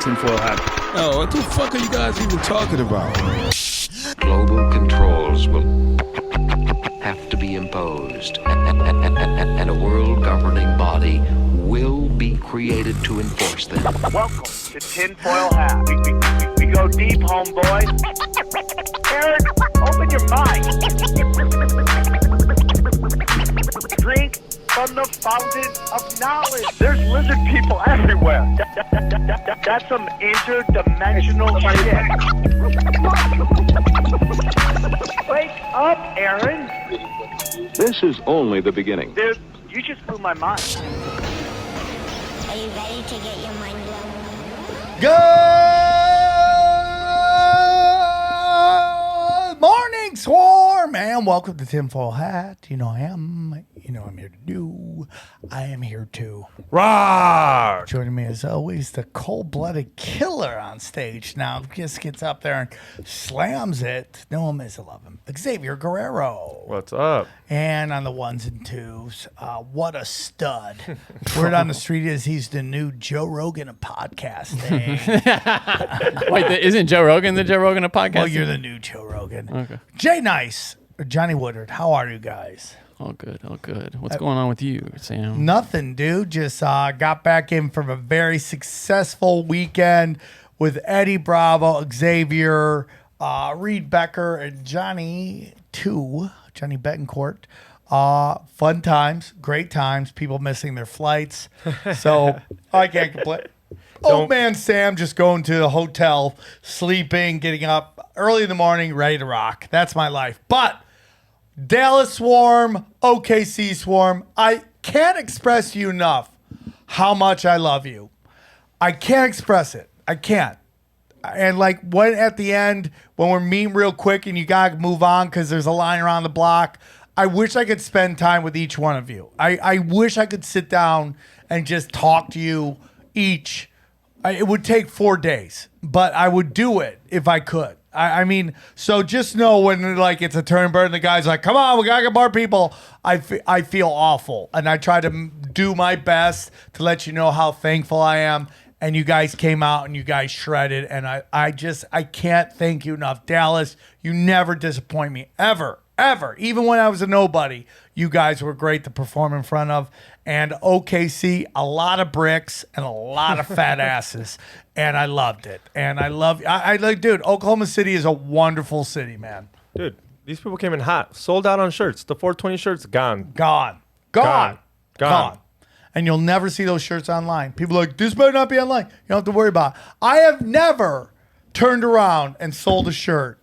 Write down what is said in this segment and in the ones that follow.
tinfoil hat. Oh, what the fuck are you guys even talking about? Global controls will have to be imposed, and a world governing body will be created to enforce them. Welcome to Tinfoil Hat. We go deep, homeboy. Aaron, open your mind. Drink from the fountain of knowledge. There's lizard people everywhere. That's some interdimensional shit. Wake up, Aaron. This is only the beginning. Dude, you just blew my mind. Are you ready to get your mind blown? Good morning, Swarm, and welcome to Tinfoil Hat. You know I am. You know I'm here to do. I am here to Roar! Joining me as always, the cold-blooded killer on stage. Now just gets up there and slams it. No one miss 11. Xavier Guerrero. What's up? And on the ones and twos, what a stud. Word on the street is he's the new Joe Rogan of podcasting. Wait, isn't Joe Rogan the Joe Rogan of podcasting? Well, you're the new Joe Rogan. Okay. Jay Nice, or Johnny Woodard, how are you guys? All good, all good. What's going on with you, Sam? Nothing, dude. Just got back in from a very successful weekend with Eddie Bravo, Xavier, Reed Becker, and Johnny Betancourt. Fun times, great times, people missing their flights. So I can't complain. Old man Sam just going to the hotel, sleeping, getting up early in the morning, ready to rock. That's my life. But Dallas Swarm, OKC Swarm, I can't express to you enough how much I love you. I can't express it. I can't. And like when at the end, when we're meeting real quick and you got to move on because there's a line around the block, I wish I could spend time with each one of you. I wish I could sit down and just talk to you each. It would take 4 days, but I would do it if I could. I mean, so just know when like it's a turn bird and the guy's like, come on, we gotta get more people. I feel awful. And I try to do my best to let you know how thankful I am. And you guys came out and you guys shredded. And I can't thank you enough. Dallas, you never disappoint me, ever. Even when I was a nobody, you guys were great to perform in front of. And OKC, a lot of bricks and a lot of fat asses. And I loved it. And I like, dude, Oklahoma City is a wonderful city, man. Dude, these people came in hot. Sold out on shirts. The 420 shirts, gone. Gone. And you'll never see those shirts online. People are like, this better not be online. You don't have to worry about it. I have never turned around and sold a shirt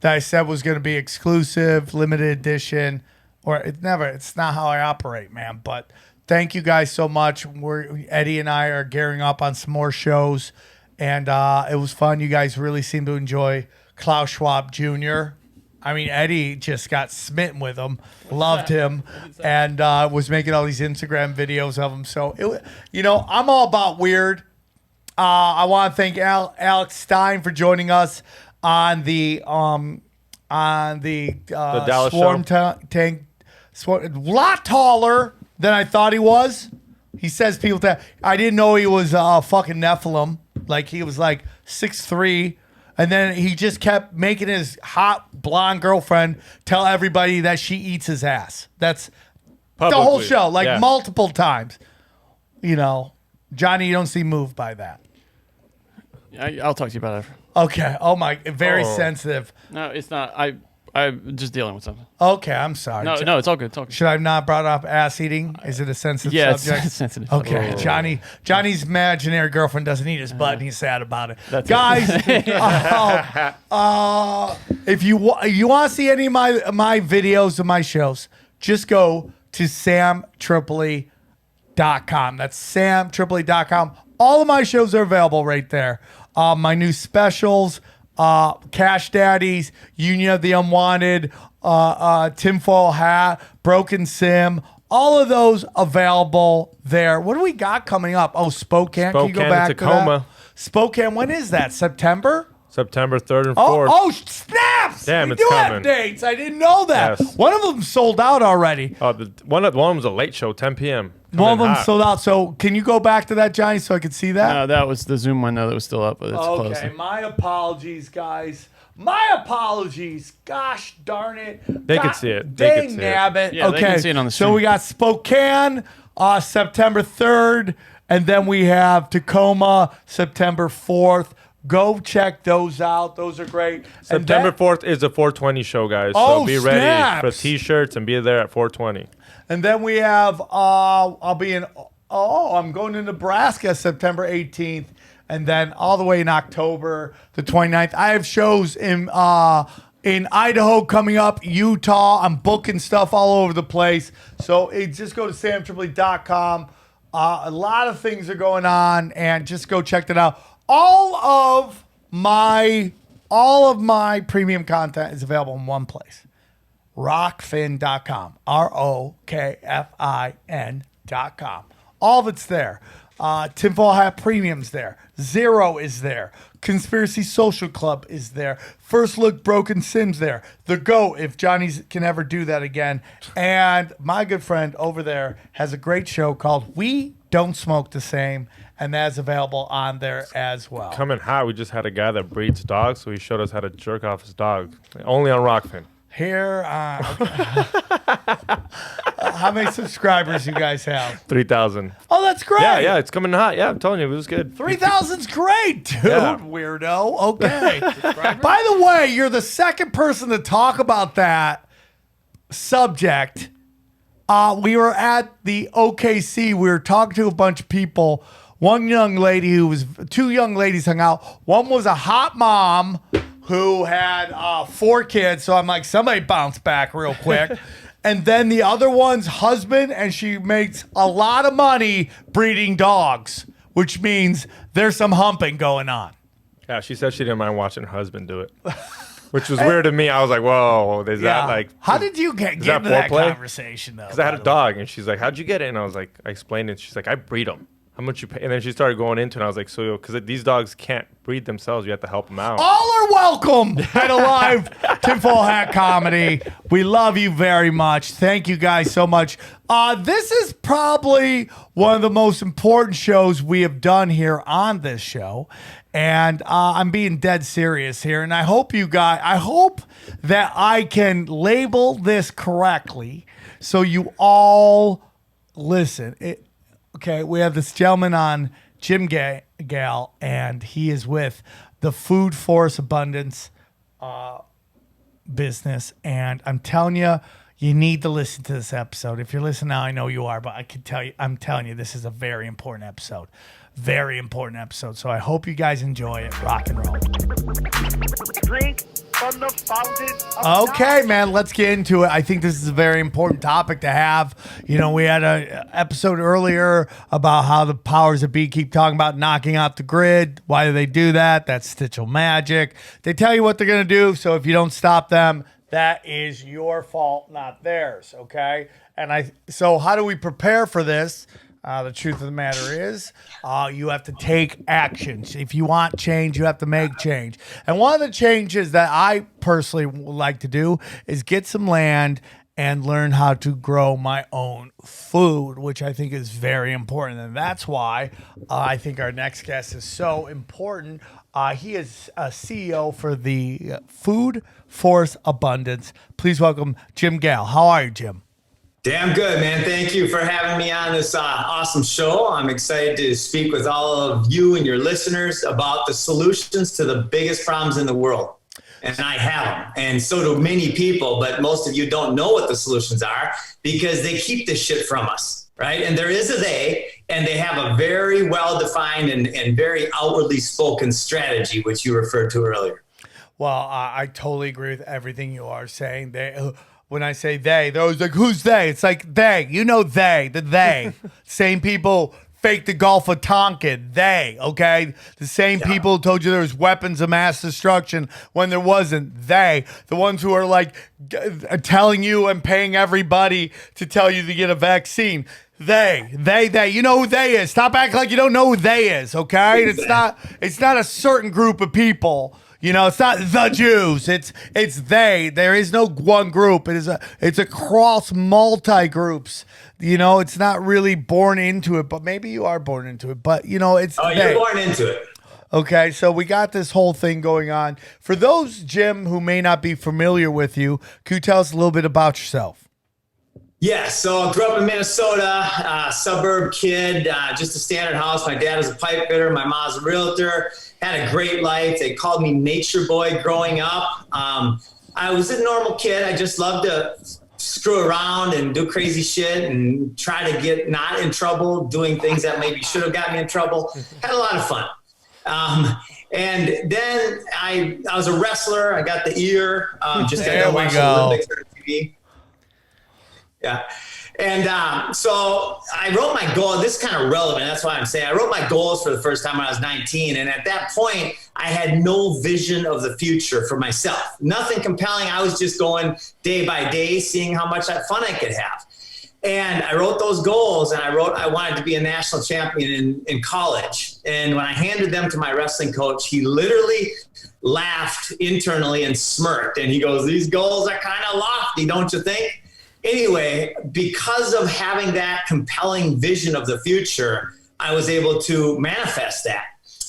that I said was going to be exclusive, limited edition, or it's not how I operate, man. But thank you guys so much. Eddie and I are gearing up on some more shows, and it was fun. You guys really seem to enjoy Klaus Schwab Jr. I mean, Eddie just got smitten with him, loved him, and was making all these Instagram videos of him. So, I'm all about weird. I want to thank Alex Stein for joining us on the Dallas Swarm tank. A lot taller than I thought he was. He says I didn't know he was a fucking Nephilim. Like he was like 6'3", and then he just kept making his hot blonde girlfriend tell everybody that she eats his ass. That's Publicly. the whole show, like Yeah. multiple times. Johnny, you don't seem moved by that. I'll talk to you about it. Okay. Oh my, very sensitive. No, it's not. I'm just dealing with something. Okay, I'm sorry. No, it's all good. It's all good. Should I have not brought up ass eating? Is it a sensitive subject? It's sensitive. Okay, Johnny's imaginary girlfriend doesn't eat his butt, and he's sad about it. That's Guys, if you want to see any of my videos of my shows, just go to samtripoli.com. That's samtripoli.com. All of my shows are available right there. My new specials, Cash Daddies, Union of the Unwanted, Tinfoil Hat, Broken Sim, all of those available there. What do we got coming up? Oh, Spokane. Can you go back Tacoma. to that? Spokane, when is that? September? September 3rd and 4th. Oh, snaps! Damn, we it's do have coming. dates. I didn't know that. Yes. One of them sold out already. One of them was a late show, 10 p.m. One of them hot. sold out. So can you go back to that, Johnny, so I can see that? No, that was the Zoom window that was still up, but it's Okay, closed. my apologies, guys. My apologies. Gosh darn it. They can see it. They can Dang see it. nabbit. Yeah, okay. they can see it on the So stream. we got Spokane, September 3rd, and then we have Tacoma, September 4th. Go check those out. Those are great. And September then- 4th is a 420 show, guys. Oh, So be ready for snaps. T-shirts and be there at 420. And then we have, I'll be in, I'm going to Nebraska September 18th. And then all the way in October the 29th. I have shows in Idaho coming up, Utah. I'm booking stuff all over the place. So just go to samtripoli.com. A lot of things are going on, and just go check that out. All of my premium content is available in one place. Rockfin.com. ROKFIN.com. All of it's there. Tinfoil Hat Premium's there. Zero is there. Conspiracy Social Club is there. First Look Broken Sims there. The GOAT, if Johnny can ever do that again. And my good friend over there has a great show called We Don't Smoke the Same, and that's available on there as well. Coming hot. We just had a guy that breeds dogs, so he showed us how to jerk off his dog. Only on Rockfin. Here, how many subscribers you guys have? 3,000. Oh, that's great. Yeah, it's coming hot. Yeah, I'm telling you, it was good. 3,000's great, dude. Yeah. Weirdo. Okay. By the way, you're the second person to talk about that subject. We were at the OKC. We were talking to a bunch of people. Two young ladies hung out. One was a hot mom who had 4 kids. So I'm like, somebody bounce back real quick. And then the other one's husband, and she makes a lot of money breeding dogs, which means there's some humping going on. Yeah, she said she didn't mind watching her husband do it, which was weird to me. I was like, whoa, is that like... How did you get that into that foreplay? conversation, though? Because I had a dog, and she's like, how'd you get it? And I was like, I explained it. She's like, I breed them. How much you pay? And then she started going into it, and I was like, so, because these dogs can't breed themselves. You have to help them out. All are welcome at a live Tinfoil Hat comedy. We love you very much. Thank you guys so much. This is probably one of the most important shows we have done here on this show. And I'm being dead serious here. And I hope that I can label this correctly so you all listen. Okay, we have this gentleman on, Jim Gale, and he is with the Food Force Abundance business. And I'm telling you, you need to listen to this episode. If you're listening now, I know you are, but I'm telling you, this is a very important episode. Very important episode. So I hope you guys enjoy it. Rock and roll. Drink from the fountain of Okay, knowledge. man, let's get into it. I think this is a very important topic to have. You know, we had an episode earlier about how the powers that be keep talking about knocking out the grid. Why do they do that? That's Stitchell magic. They tell you what they're going to do, so if you don't stop them, that is your fault, not theirs, okay? So how do we prepare for this? The truth of the matter is, you have to take actions. If you want change, you have to make change. And one of the changes that I personally would like to do is get some land and learn how to grow my own food, which I think is very important. And that's why I think our next guest is so important. He is a CEO for the Food Force Abundance. Please welcome Jim Gale. How are you, Jim? Damn good, man. Thank you for having me on this awesome show. I'm excited to speak with all of you and your listeners about the solutions to the biggest problems in the world. And I have them, and so do many people, but most of you don't know what the solutions are because they keep this shit from us, right? And there is a they, and they have a very well-defined and very outwardly spoken strategy, which you referred to earlier. Well, I totally agree with everything you are saying. When I say they're always like, who's they? It's like they. You know they. Same people faked the Gulf of Tonkin. They, okay? The same people who told you there was weapons of mass destruction when there wasn't. They. The ones who are like telling you and paying everybody to tell you to get a vaccine. They. You know who they is. Stop acting like you don't know who they is, okay? It's not a certain group of people. You know, it's not the Jews. It's they. There is no one group. It's across multi groups it's not really born into it, but maybe you are born into it. But, it's. Oh, you're born into it. Okay, so we got this whole thing going on. For those, Jim, who may not be familiar with you, can you tell us a little bit about yourself? Yeah, so I grew up in Minnesota, suburb kid, just a standard house. My dad was a pipe fitter. My mom's a realtor. Had a great life. They called me Nature Boy growing up. I was a normal kid. I just loved to screw around and do crazy shit and try to get not in trouble, doing things that maybe should have got me in trouble. Had a lot of fun. And then I was a wrestler. I got the ear. Just got to watch the Olympics on TV. Yeah. And so I wrote my goal. This is kind of relevant. That's why I'm saying I wrote my goals for the first time when I was 19. And at that point, I had no vision of the future for myself. Nothing compelling. I was just going day by day, seeing how much fun I could have. And I wrote those goals, and I wanted to be a national champion in college. And when I handed them to my wrestling coach, he literally laughed internally and smirked. And he goes, "These goals are kind of lofty, don't you think?" Anyway, because of having that compelling vision of the future, I was able to manifest that.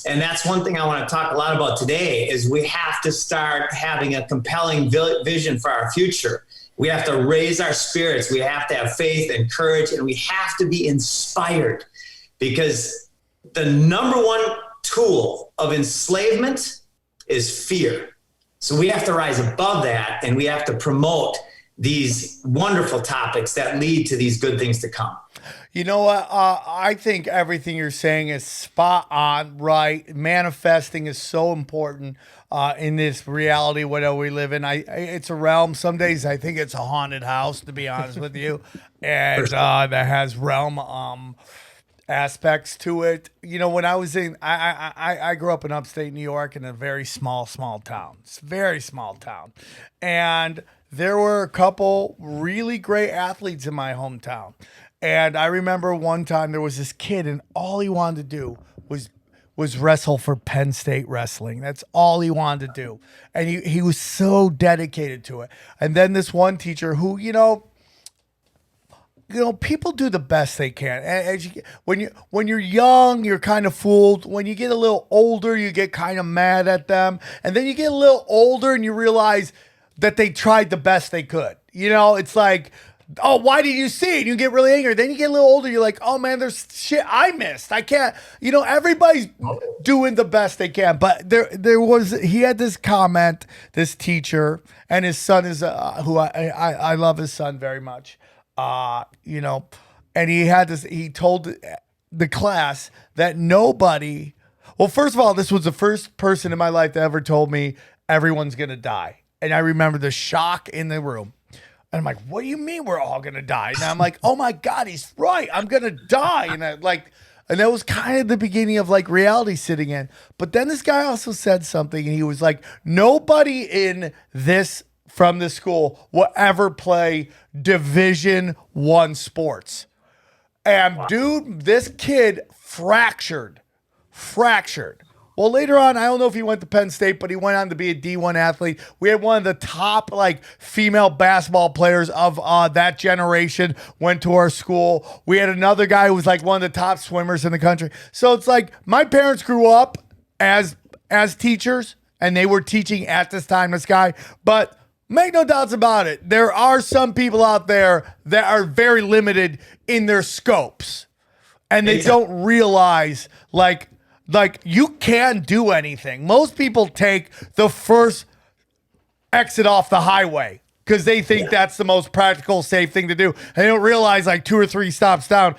And that's one thing I want to talk a lot about today is we have to start having a compelling vision for our future. We have to raise our spirits. We have to have faith and courage, and we have to be inspired, because the number one tool of enslavement is fear. So we have to rise above that, and we have to promote these wonderful topics that lead to these good things to come. You know what? I think everything you're saying is spot on, right? Manifesting is so important in this reality where we live in. It's a realm. Some days I think it's a haunted house, to be honest with you, and that has realm aspects to it. When I was I grew up in upstate New York in a very small town. It's a very small town, and there were a couple really great athletes in my hometown. And I remember one time there was this kid, and all he wanted to do was wrestle for Penn State Wrestling. That's all he wanted to do. And he was so dedicated to it. And then this one teacher who, people do the best they can. And when you're young, you're kind of fooled. When you get a little older, you get kind of mad at them. And then you get a little older and you realize that they tried the best they could. It's like, oh, why did you see it? You get really angry. Then you get a little older. You're like, oh man, there's shit I missed. I can't, everybody's doing the best they can. But he had this comment, this teacher, and his son is, who I love his son very much. And he told the class that nobody, well, first of all, this was the first person in my life that ever told me everyone's going to die. And I remember the shock in the room. And I'm like, what do you mean we're all going to die? And I'm like, oh my God, he's right. I'm going to die. And that was kind of the beginning of reality sitting in. But then this guy also said something, and he was like, nobody from this school will ever play Division I sports. And dude, this kid fractured. Well, later on, I don't know if he went to Penn State, but he went on to be a D1 athlete. We had one of the top female basketball players of that generation went to our school. We had another guy who was one of the top swimmers in the country. So it's my parents grew up as teachers, and they were teaching at this time, this guy. But make no doubts about it, there are some people out there that are very limited in their scopes, and they don't realize you can't do anything. Most people take the first exit off the highway because they think that's the most practical, safe thing to do. And they don't realize 2 or 3 stops down,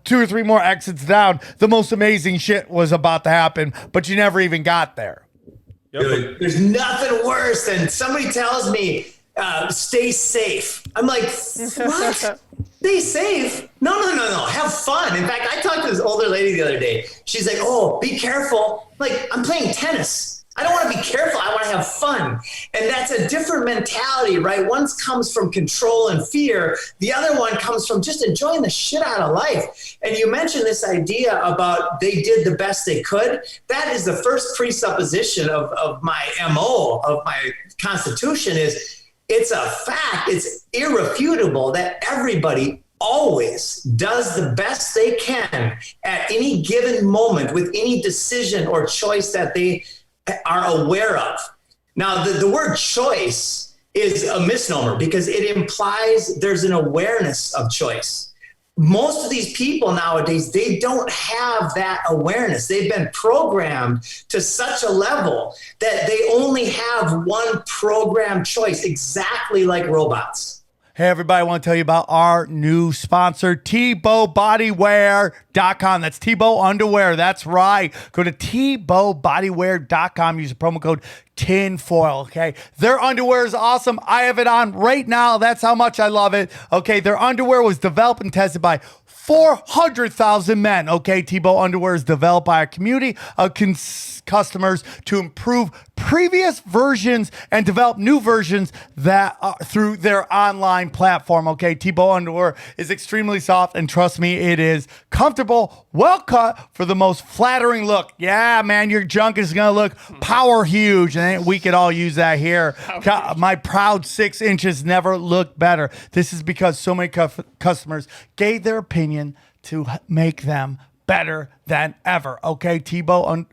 2 or 3 more exits down, the most amazing shit was about to happen, but you never even got there. Yep. There's nothing worse than somebody tells me, stay safe. I'm like, what? Stay safe? No. Have fun. In fact, I talked to this older lady the other day. She's like, oh, be careful. I'm playing tennis. I don't want to be careful. I want to have fun. And that's a different mentality, right? One comes from control and fear. The other one comes from just enjoying the shit out of life. And you mentioned this idea about they did the best they could. That is the first presupposition of my MO, of my constitution is it's a fact. It's irrefutable that everybody always does the best they can at any given moment with any decision or choice that they are aware of. Now, the word choice is a misnomer because it implies there's an awareness of choice. Most of these people nowadays, they don't have that awareness. They've been programmed to such a level that they only have one programmed choice, exactly like robots. Hey, everybody, I want to tell you about our new sponsor, TbowBodyware.com. That's Tbow Underwear. That's right. Go to TbowBodyware.com. Use the promo code TINFOIL, okay? Their underwear is awesome. I have it on right now. That's how much I love it, okay? Their underwear was developed and tested by 400,000 men, okay? Tbow Underwear is developed by a community of customers to improve previous versions and develop new versions that through their online platform, okay? Tbow Underwear is extremely soft, and trust me, it is comfortable, well cut for the most flattering look. Yeah, man, your junk is gonna look power huge, and we could all use that here. My proud 6 inches never looked better. This is because so many customers gave their opinion to make them better than ever. Okay, Tbow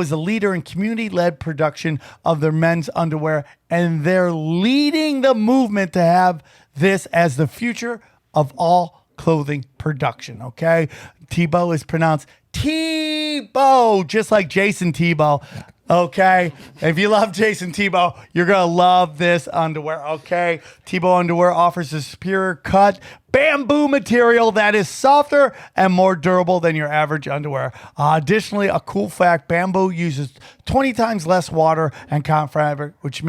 is a leader in community-led production of their men's underwear, and they're leading the movement to have this as the future of all clothing production. Okay, Tbow is pronounced Tbow, just like Jason Tbow. Okay, if you love Jason Tbow, you're gonna love this underwear. Okay, Tbow underwear offers a superior cut bamboo material that is softer and more durable than your average underwear. Additionally, a cool fact: bamboo uses 20 times less water and cotton fabric, which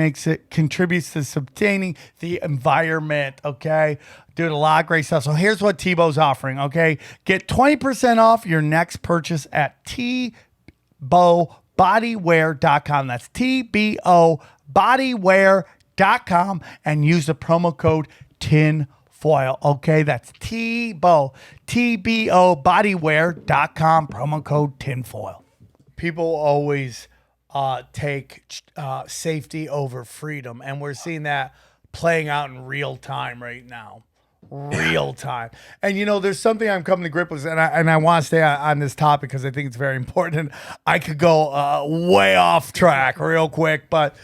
contributes to sustaining the environment. Okay. Dude, a lot of great stuff. So here's what Tbow's offering. Okay, get 20% off your next purchase at TbowBodyware.com. That's TbowBodyware.com, and use the promo code TINFOIL. Okay, that's TbowBodyware.com, promo code TINFOIL. People always take safety over freedom, and we're seeing that playing out in real time right now. Real time. And there's something I'm coming to grip with, and I want to stay on this topic because I think it's very important. I could go way off track real quick, but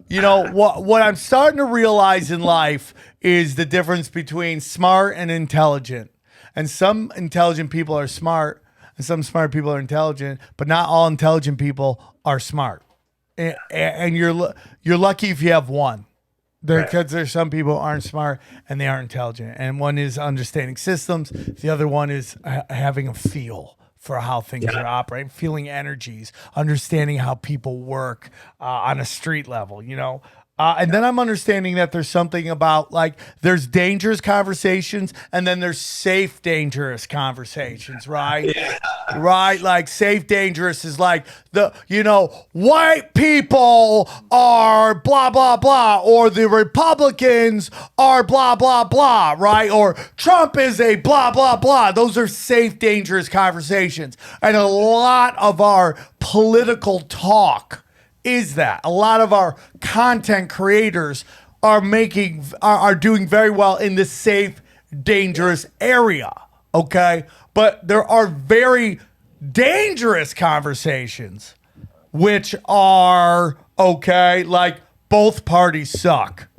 what I'm starting to realize in life is the difference between smart and intelligent. And some intelligent people are smart, and some smart people are intelligent, but not all intelligent people are smart. And you're lucky if you have one. Because there's some people who aren't smart and they aren't intelligent. And one is understanding systems. The other one is having a feel for how things are operating, feeling energies, understanding how people work on a street level, And then I'm understanding that there's something about there's dangerous conversations and then there's safe, dangerous conversations, right? Yeah. Right? Like safe, dangerous is like white people are blah, blah, blah, or the Republicans are blah, blah, blah, right? Or Trump is a blah, blah, blah. Those are safe, dangerous conversations. And a lot of our political talk is that a lot of our content creators are doing very well in the safe, dangerous area. Okay. But there are very dangerous conversations, which are like both parties suck.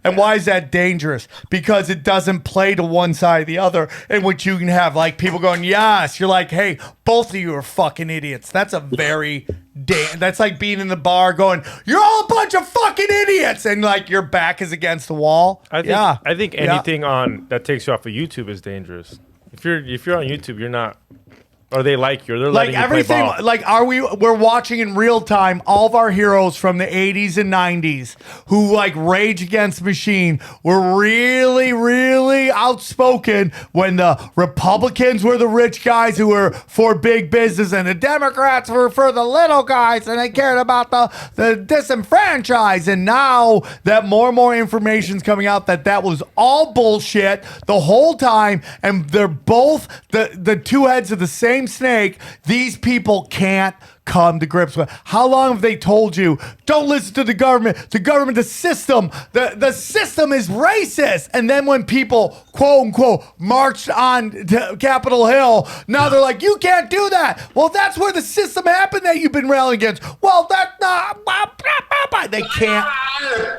And why is that dangerous? Because it doesn't play to one side or the other, in which you can have people going, yes. You're like, hey, both of you are fucking idiots. That's a very that's like being in the bar going, you're all a bunch of fucking idiots, and your back is against the wall. I think anything on that takes you off of YouTube is dangerous. If you're on YouTube, you're not. Or they like you. Or they're letting you play ball. We're watching in real time all of our heroes from the 80s and 90s who Rage Against the Machine were really, really outspoken when the Republicans were the rich guys who were for big business and the Democrats were for the little guys and they cared about the disenfranchised. And now that more and more information's coming out that was all bullshit the whole time, and they're both the two heads of the same same snake these people can't come to grips with. How long have they told you, don't listen to the government, the system, the system is racist? And then when people, quote unquote, marched on to Capitol Hill, now they're like, you can't do that. Well, that's where the system happened that you've been railing against. Well, that's not, they can't,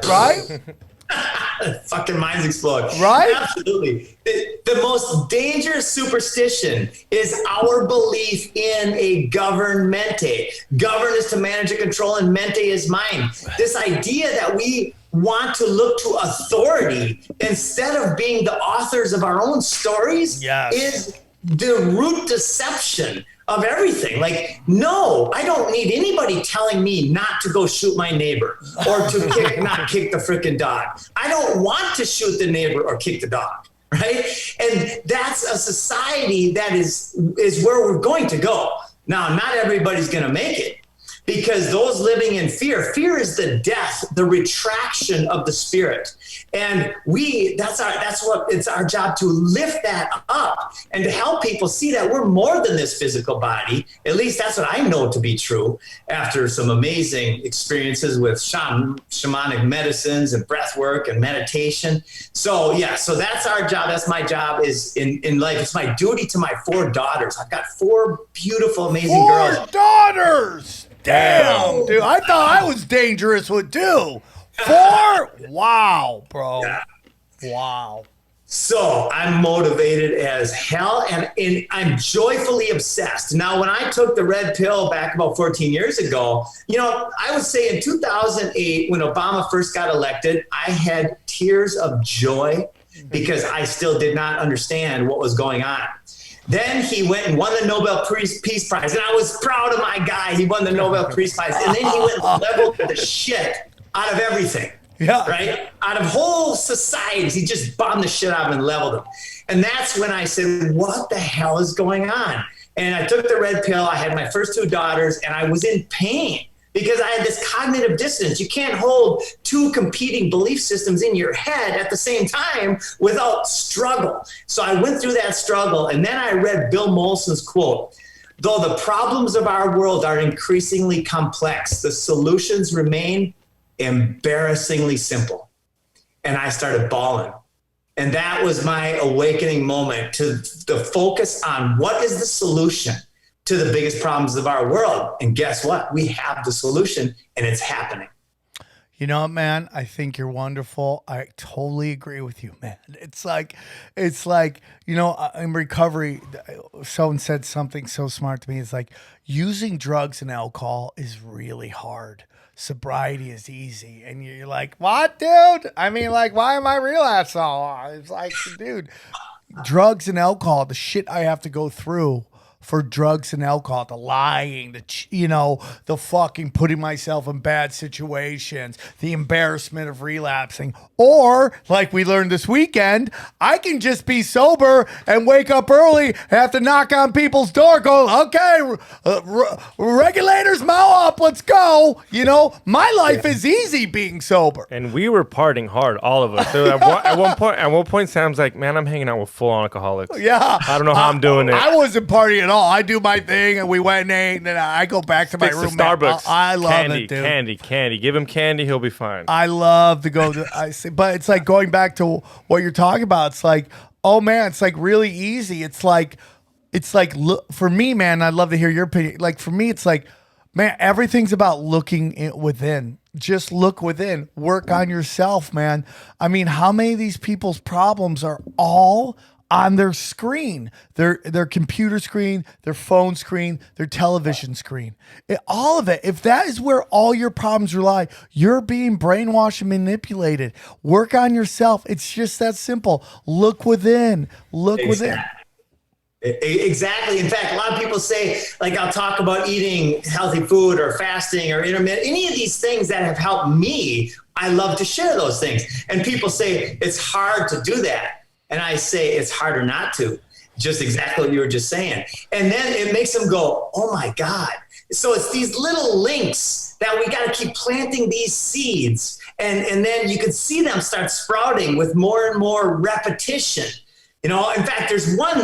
right? Fucking minds explode. Right? Absolutely. The most dangerous superstition is our belief in a governmente. Govern is to manage and control, and mente is mind. This idea that we want to look to authority instead of being the authors of our own stories is the root deception of everything. Like, no, I don't need anybody telling me not to go shoot my neighbor or to not kick the freaking dog. I don't want to shoot the neighbor or kick the dog, right? And that's a society that is where we're going to go. Now, not everybody's going to make it, because those living in fear is the death, the retraction of the spirit. And it's our job to lift that up and to help people see that we're more than this physical body. At least that's what I know to be true after some amazing experiences with shamanic medicines and breath work and meditation. So that's our job. That's my job is in life. It's my duty to my 4 daughters. I've got 4 beautiful, amazing girls. 4 daughters! Damn, dude. I thought I was dangerous with 2. 4? Wow, bro. Yeah. Wow. So I'm motivated as hell, and I'm joyfully obsessed. Now, when I took the red pill back about 14 years ago, I would say in 2008, when Obama first got elected, I had tears of joy because I still did not understand what was going on. Then he went and won the Nobel Peace Prize, and I was proud of my guy. He won the Nobel Peace Prize, and then he went and leveled the shit out of everything. Yeah. Right? Out of whole societies. He just bombed the shit out of them and leveled them. And that's when I said, what the hell is going on? And I took the red pill. I had my first 2 daughters, and I was in pain because I had this cognitive dissonance. You can't hold 2 competing belief systems in your head at the same time without struggle. So I went through that struggle, and then I read Bill Molson's quote. Though the problems of our world are increasingly complex, the solutions remain embarrassingly simple. And I started bawling. And that was my awakening moment to the focus on what is the solution to the biggest problems of our world. And guess what? We have the solution, and it's happening. You know what, man? I think you're wonderful. I totally agree with you, man. It's like, in recovery, someone said something so smart to me. It's like, using drugs and alcohol is really hard. Sobriety is easy. And you're like, what, dude? I mean, like, why am I relapsing? It's like, dude, drugs and alcohol, the shit I have to go through for drugs and alcohol, the lying, the fucking putting myself in bad situations, the embarrassment of relapsing. Or, like we learned this weekend, I can just be sober and wake up early, have to knock on people's door, go, okay, regulators, mow up, let's go. My life is easy being sober. And we were partying hard, all of us. So at one point, Sam's like, man, I'm hanging out with full alcoholics. Yeah. I don't know how I'm doing it. I wasn't partying at all. I do my thing, and we went and ate, and then I go back to my Fix the room. Starbucks. I love it, dude. Candy. Give him candy, he'll be fine. I love to go but it's like going back to what you're talking about. It's like, oh man, it's like really easy. It's like, look, for me, man, I'd love to hear your opinion. Like for me, it's like, man, everything's about looking within. Just look within. Work on yourself, man. I mean, how many of these people's problems are all on their screen, their computer screen, their phone screen, their television screen, all of it. If that is where all your problems rely, you're being brainwashed and manipulated. Work on yourself. It's just that simple. Look within. Within. Exactly. In fact, a lot of people say, like, I'll talk about eating healthy food or fasting or intermittent, any of these things that have helped me. I love to share those things. And people say it's hard to do that. And I say it's harder not to, just exactly what you were just saying. And then it makes them go, oh my God. So it's these little links that we got to keep planting these seeds. And then you can see them start sprouting with more and more repetition. You know, in fact, there's one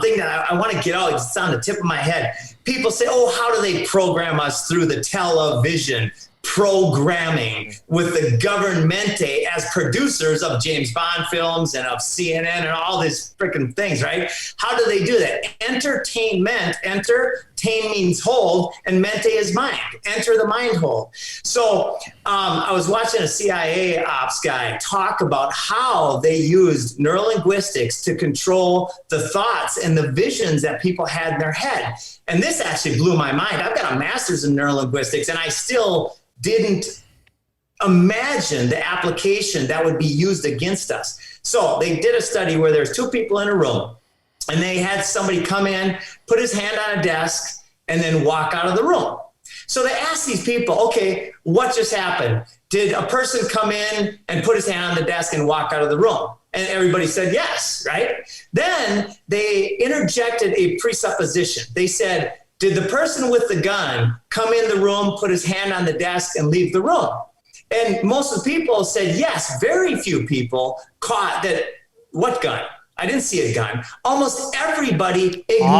thing that I want to get out. It's on the tip of my head. People say, oh, how do they program us through the television programming with the governmente as producers of James Bond films and of CNN and all these freaking things, right? How do they do that? Entertainment, entertain means hold, and mente is mind. Enter the mind hold. So I was watching a CIA ops guy talk about how they used neurolinguistics to control the thoughts and the visions that people had in their head. And this actually blew my mind. I've got a master's in neurolinguistics, and I still didn't imagine the application that would be used against us. So they did a study where there's two people in a room, and they had somebody come in, put his hand on a desk, and then walk out of the room. So they asked these people, okay, what just happened? Did a person come in and put his hand on the desk and walk out of the room? And everybody said yes, right? Then they interjected a presupposition. They said, did the person with the gun come in the room, put his hand on the desk, and leave the room? And most of the people said yes. Very few people caught that. What gun? I didn't see a gun. Almost everybody ignored.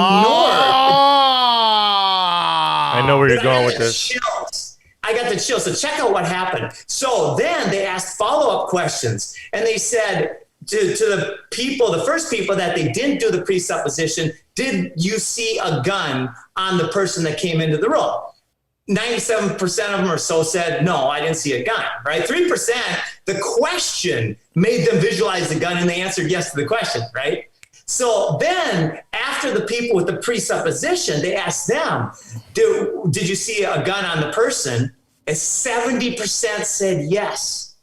I know where you're going with this. Chills. I got the chills. So check out what happened. So then they asked follow-up questions, and they said to the people, the first people that they didn't do the presupposition, did you see a gun on the person that came into the room? 97% of them or so said, no, I didn't see a gun, right? 3%, the question made them visualize the gun, and they answered yes to the question, right? So then after the people with the presupposition, they asked them, did you see a gun on the person? And 70% said yes.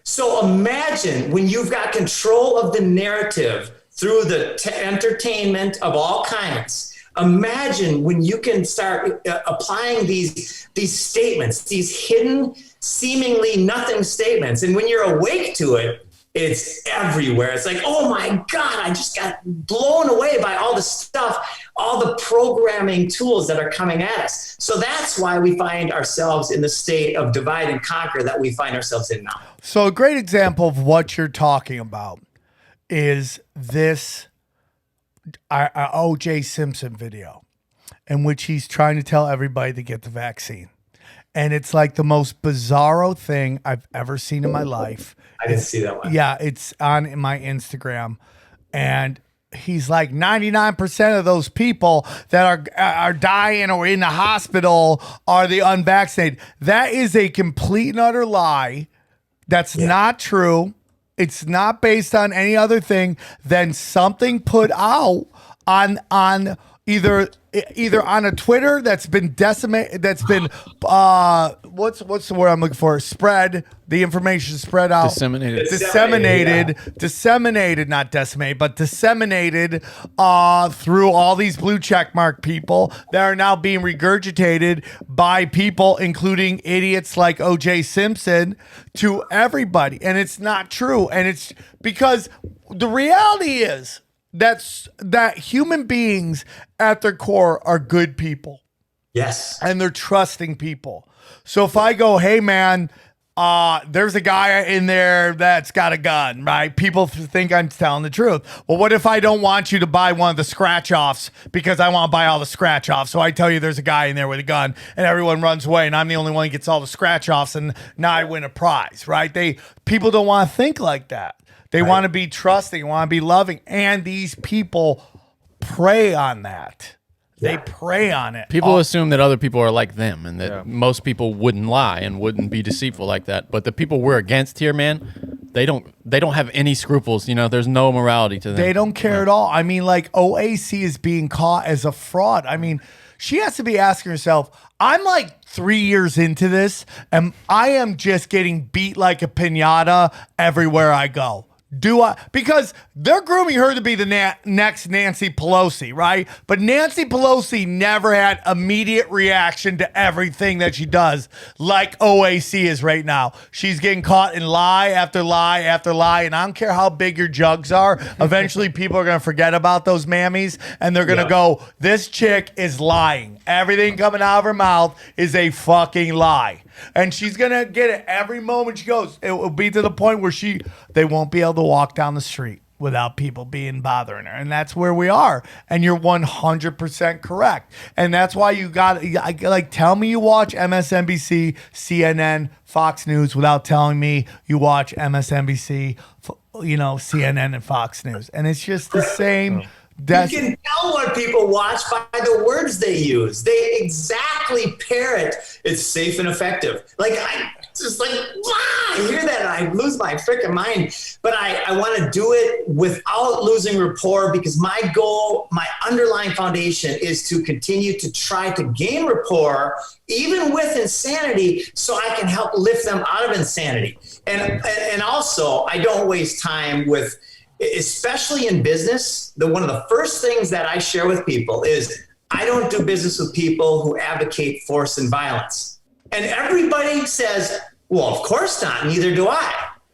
So imagine when you've got control of the narrative through the entertainment of all kinds. Imagine when you can start applying these statements, these hidden, seemingly nothing statements. And when you're awake to it, it's everywhere. It's like, oh my God, I just got blown away by all the stuff, all the programming tools that are coming at us. So that's why we find ourselves in the state of divide and conquer that we find ourselves in now. So a great example of what you're talking about is this O.J. Simpson video in which he's trying to tell everybody to get the vaccine. And it's like the most bizarro thing I've ever seen in my life. I didn't see that one. Yeah, it's on my Instagram. And he's like 99% of those people that are dying or in the hospital are the unvaccinated. That is a complete and utter lie. That's not true. It's not based on any other thing than something put out on either on a Twitter that's been decimated, that's been what's the word I'm looking for? Spread the information, spread out, disseminated, not decimated, but disseminated through all these blue check mark people that are now being regurgitated by people, including idiots like O.J. Simpson, to everybody, and it's not true, and it's because the reality is that human beings at their core are good people. Yes. And they're trusting people. So if I go, hey man, there's a guy in there that's got a gun, right? People think I'm telling the truth. Well, what if I don't want you to buy one of the scratch offs because I want to buy all the scratch offs? So I tell you there's a guy in there with a gun and everyone runs away and I'm the only one who gets all the scratch offs and now I win a prize, right? People don't want to think like that. They want to be trusting, want to be loving. And these people prey on that. They prey on it. People assume that other people are like them and that most people wouldn't lie and wouldn't be deceitful like that. But the people we're against here, man, they don't have any scruples. You know, there's no morality to them. They don't care at all. I mean, like OAC is being caught as a fraud. I mean, she has to be asking herself, I'm like 3 years into this and I am just getting beat like a piñata everywhere I go. Because they're grooming her to be the next Nancy Pelosi, right? But Nancy Pelosi never had immediate reaction to everything that she does like OAC is right now. She's getting caught in lie after lie after lie, and I don't care how big your jugs are. Eventually, people are going to forget about those mammies, and they're going to go, this chick is lying. Everything coming out of her mouth is a fucking lie. And she's going to get it every moment she goes. It will be to the point where they won't be able to walk down the street. without people being bothering her. And that's where we are. And you're 100% correct. And that's why you got, like, tell me you watch MSNBC, CNN, Fox News without telling me you watch MSNBC, CNN and Fox News. And it's just the same. You can tell what people watch by the words they use. They exactly parrot, it's safe and effective. Like, I just like, I hear that and I lose my freaking mind. But I want to do it without losing rapport, because my goal, my underlying foundation is to continue to try to gain rapport, even with insanity, so I can help lift them out of insanity. And also, I don't waste time with, especially in business, one of the first things that I share with people is I don't do business with people who advocate force and violence. And everybody says, well, of course not, neither do I.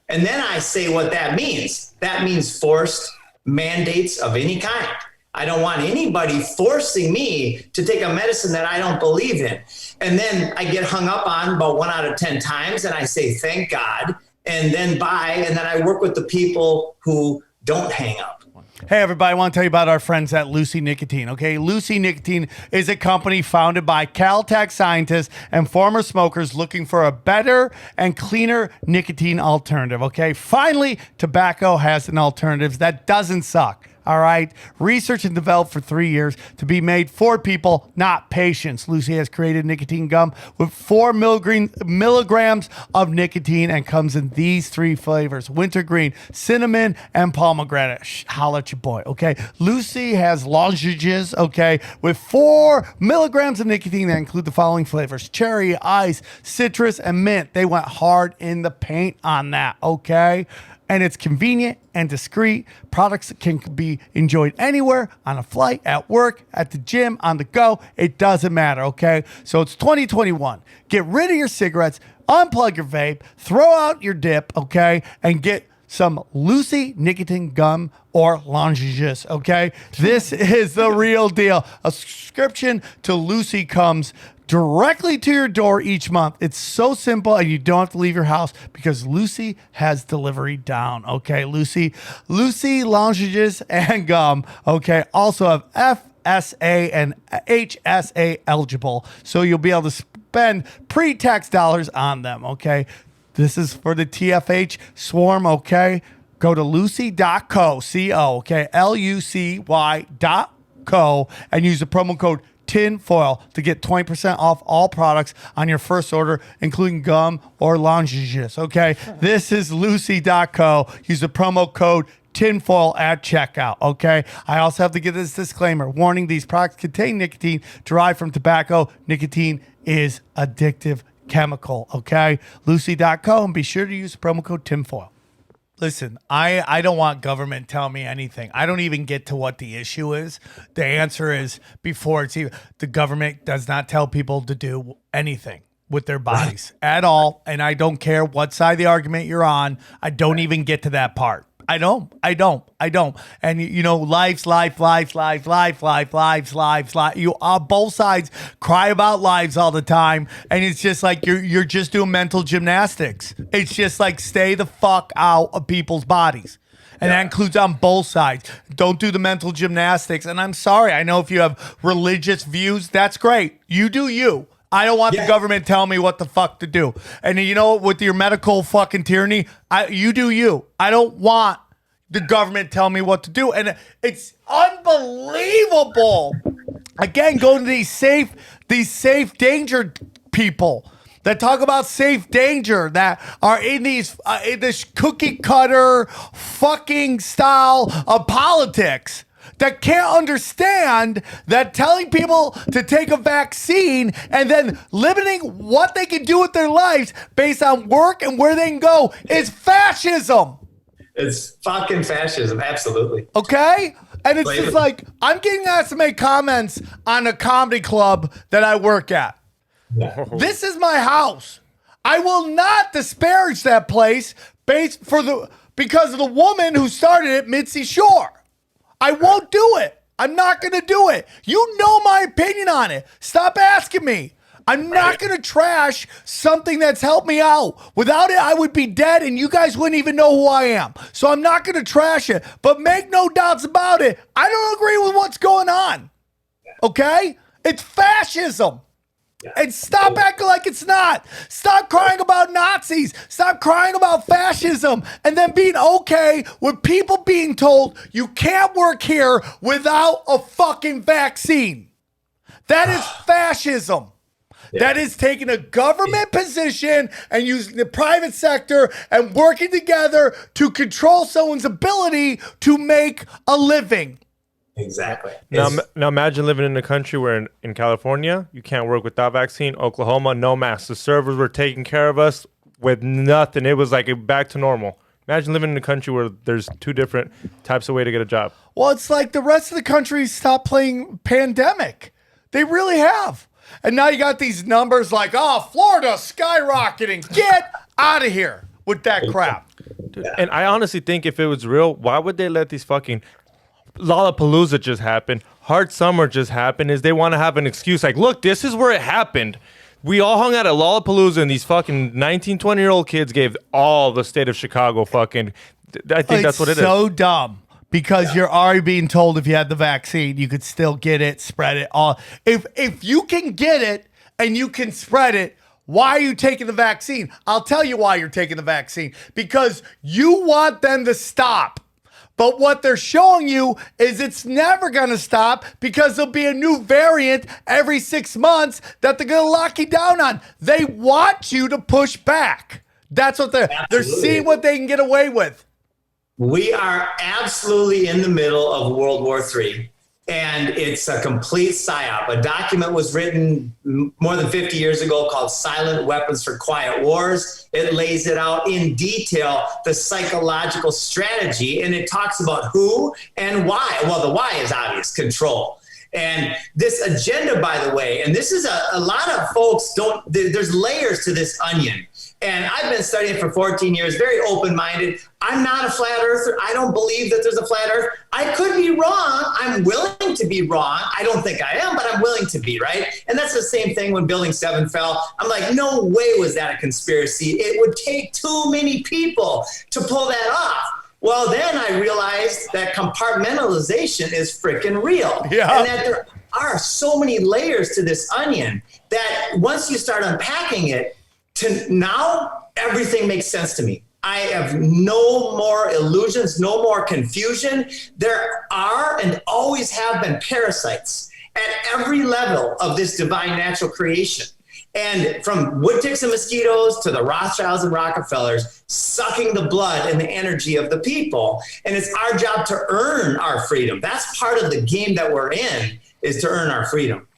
And then I say what that means. That means forced mandates of any kind. I don't want anybody forcing me to take a medicine that I don't believe in. And then I get hung up on about 1 out of 10 times, and I say, thank God, and then bye. And then I work with the people who don't hang up. Hey, everybody, I want to tell you about our friends at Lucy Nicotine, okay? Lucy Nicotine is a company founded by Caltech scientists and former smokers looking for a better and cleaner nicotine alternative, okay? Finally, tobacco has an alternative that doesn't suck. All right. Research and developed for 3 years to be made for people, not patients. Lucy has created nicotine gum with 4 milligrams of nicotine and comes in these 3 flavors: wintergreen, cinnamon, and pomegranate. Holla at your boy. Okay. Lucy has lozenges, okay, with 4 milligrams of nicotine that include the following flavors: cherry, ice, citrus, and mint. They went hard in the paint on that. Okay. And it's convenient and discreet. Products can be enjoyed anywhere, on a flight, at work, at the gym, on the go. It doesn't matter, okay? So it's 2021. Get rid of your cigarettes, unplug your vape, throw out your dip, okay? And get some Lucy nicotine gum or lozenges, okay? This is the real deal. A subscription to Lucy comes directly to your door each month. It's so simple, and you don't have to leave your house because Lucy has delivery down. Okay, Lucy lozenges and gum. Okay, also have FSA and HSA eligible, so you'll be able to spend pre-tax dollars on them. Okay, this is for the TFH swarm. Okay, go to lucy.co, okay, LUCY.co, and use the promo code tinfoil to get 20% off all products on your first order, including gum or lozenges. Okay, this is lucy.co. Use the promo code tinfoil at checkout. Okay, I also have to give this disclaimer: warning, these products contain nicotine derived from tobacco. Nicotine is addictive chemical. Okay, lucy.co, and be sure to use the promo code tinfoil. Listen, I don't want government telling me anything. I don't even get to what the issue is. The answer is, before it's even, the government does not tell people to do anything with their bodies at all. And I don't care what side of the argument you're on. I don't even get to that part. I don't. And you know, life. You both sides cry about lives all the time, and it's just like you're just doing mental gymnastics. It's just like, stay the fuck out of people's bodies. And that includes on both sides. Don't do the mental gymnastics. And I'm sorry, I know if you have religious views, that's great. You do you. I don't want the government telling me what the fuck to do. And you know, with your medical fucking tyranny, you do you. I don't want the government telling me what to do. And it's unbelievable. Again, go to these safe danger people that talk about safe danger, that are in these in this cookie cutter fucking style of politics, that can't understand that telling people to take a vaccine and then limiting what they can do with their lives based on work and where they can go is fascism. It's fucking fascism, absolutely. Okay? And it's just like, I'm getting asked to make comments on a comedy club that I work at. This is my house. I will not disparage that place because of the woman who started it, Mitzi Shore. I won't do it. I'm not going to do it. You know my opinion on it. Stop asking me. I'm not going to trash something that's helped me out. Without it, I would be dead and you guys wouldn't even know who I am. So I'm not going to trash it. But make no doubts about it, I don't agree with what's going on. Okay? It's fascism. And stop acting like it's not. Stop crying about Nazis. Stop crying about fascism. And then being okay with people being told you can't work here without a fucking vaccine. That is fascism. That is taking a government position and using the private sector and working together to control someone's ability to make a living. Exactly. Now imagine living in a country where in California, you can't work without vaccine. Oklahoma, no masks. The servers were taking care of us with nothing. It was like back to normal. Imagine living in a country where there's two different types of way to get a job. Well, it's like the rest of the country stopped playing pandemic. They really have. And now you got these numbers like, oh, Florida skyrocketing. Get out of here with that crap. Dude, and I honestly think if it was real, why would they let these fucking Lollapalooza just happen? Hard Summer just happened. Is they want to have an excuse like, look, this is where it happened. We all hung out at Lollapalooza and these fucking 19, 20-year-old kids gave all the state of Chicago fucking. I think that's what it is. It's so dumb. Because you're already being told if you had the vaccine, you could still get it, spread it. All if you can get it and you can spread it, why are you taking the vaccine? I'll tell you why you're taking the vaccine. Because you want them to stop. But what they're showing you is it's never going to stop because there'll be a new variant every 6 months that they're going to lock you down on. They want you to push back. That's what they're seeing what they can get away with. We are absolutely in the middle of World War III, and it's a complete psyop. A document was written more than 50 years ago called Silent Weapons for Quiet Wars. It lays it out in detail, the psychological strategy, and it talks about who and why. Well, the why is obvious, control. And this agenda, by the way, and this is a lot of folks there's layers to this onion. And I've been studying for 14 years, very open-minded. I'm not a flat earther. I don't believe that there's a flat earth. I could be wrong. I'm willing to be wrong. I don't think I am, but I'm willing to be, right? And that's the same thing when Building 7 fell. I'm like, no way was that a conspiracy. It would take too many people to pull that off. Well, then I realized that compartmentalization is freaking real. Yeah. And that there are so many layers to this onion that once you start unpacking it, to now everything makes sense to me. I have no more illusions, no more confusion. There are and always have been parasites at every level of this divine natural creation. And from wood ticks and mosquitoes to the Rothschilds and Rockefellers, sucking the blood and the energy of the people. And it's our job to earn our freedom. That's part of the game that we're in, is to earn our freedom.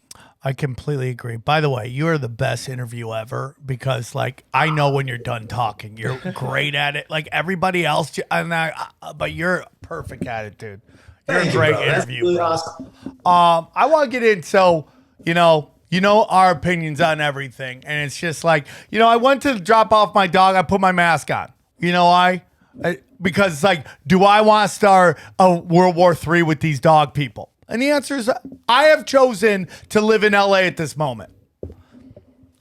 I completely agree. By the way, you are the best interview ever because, like, I know when you're done talking, you're great at it. Like everybody else, but you're perfect at it, dude. You're a great interview. Really awesome. I want to get in. So, you know our opinions on everything, and it's just like, I went to drop off my dog. I put my mask on. Because it's like, do I want to start a World War III with these dog people? And the answer is, I have chosen to live in LA at this moment.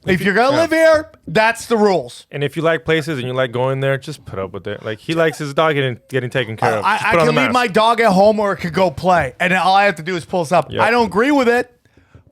If you're going to live here, that's the rules. And if you like places and you like going there, just put up with it. Like, he likes his dog getting taken care of. I can leave my dog at home or it could go play. And all I have to do is pull this up. Yep. I don't agree with it.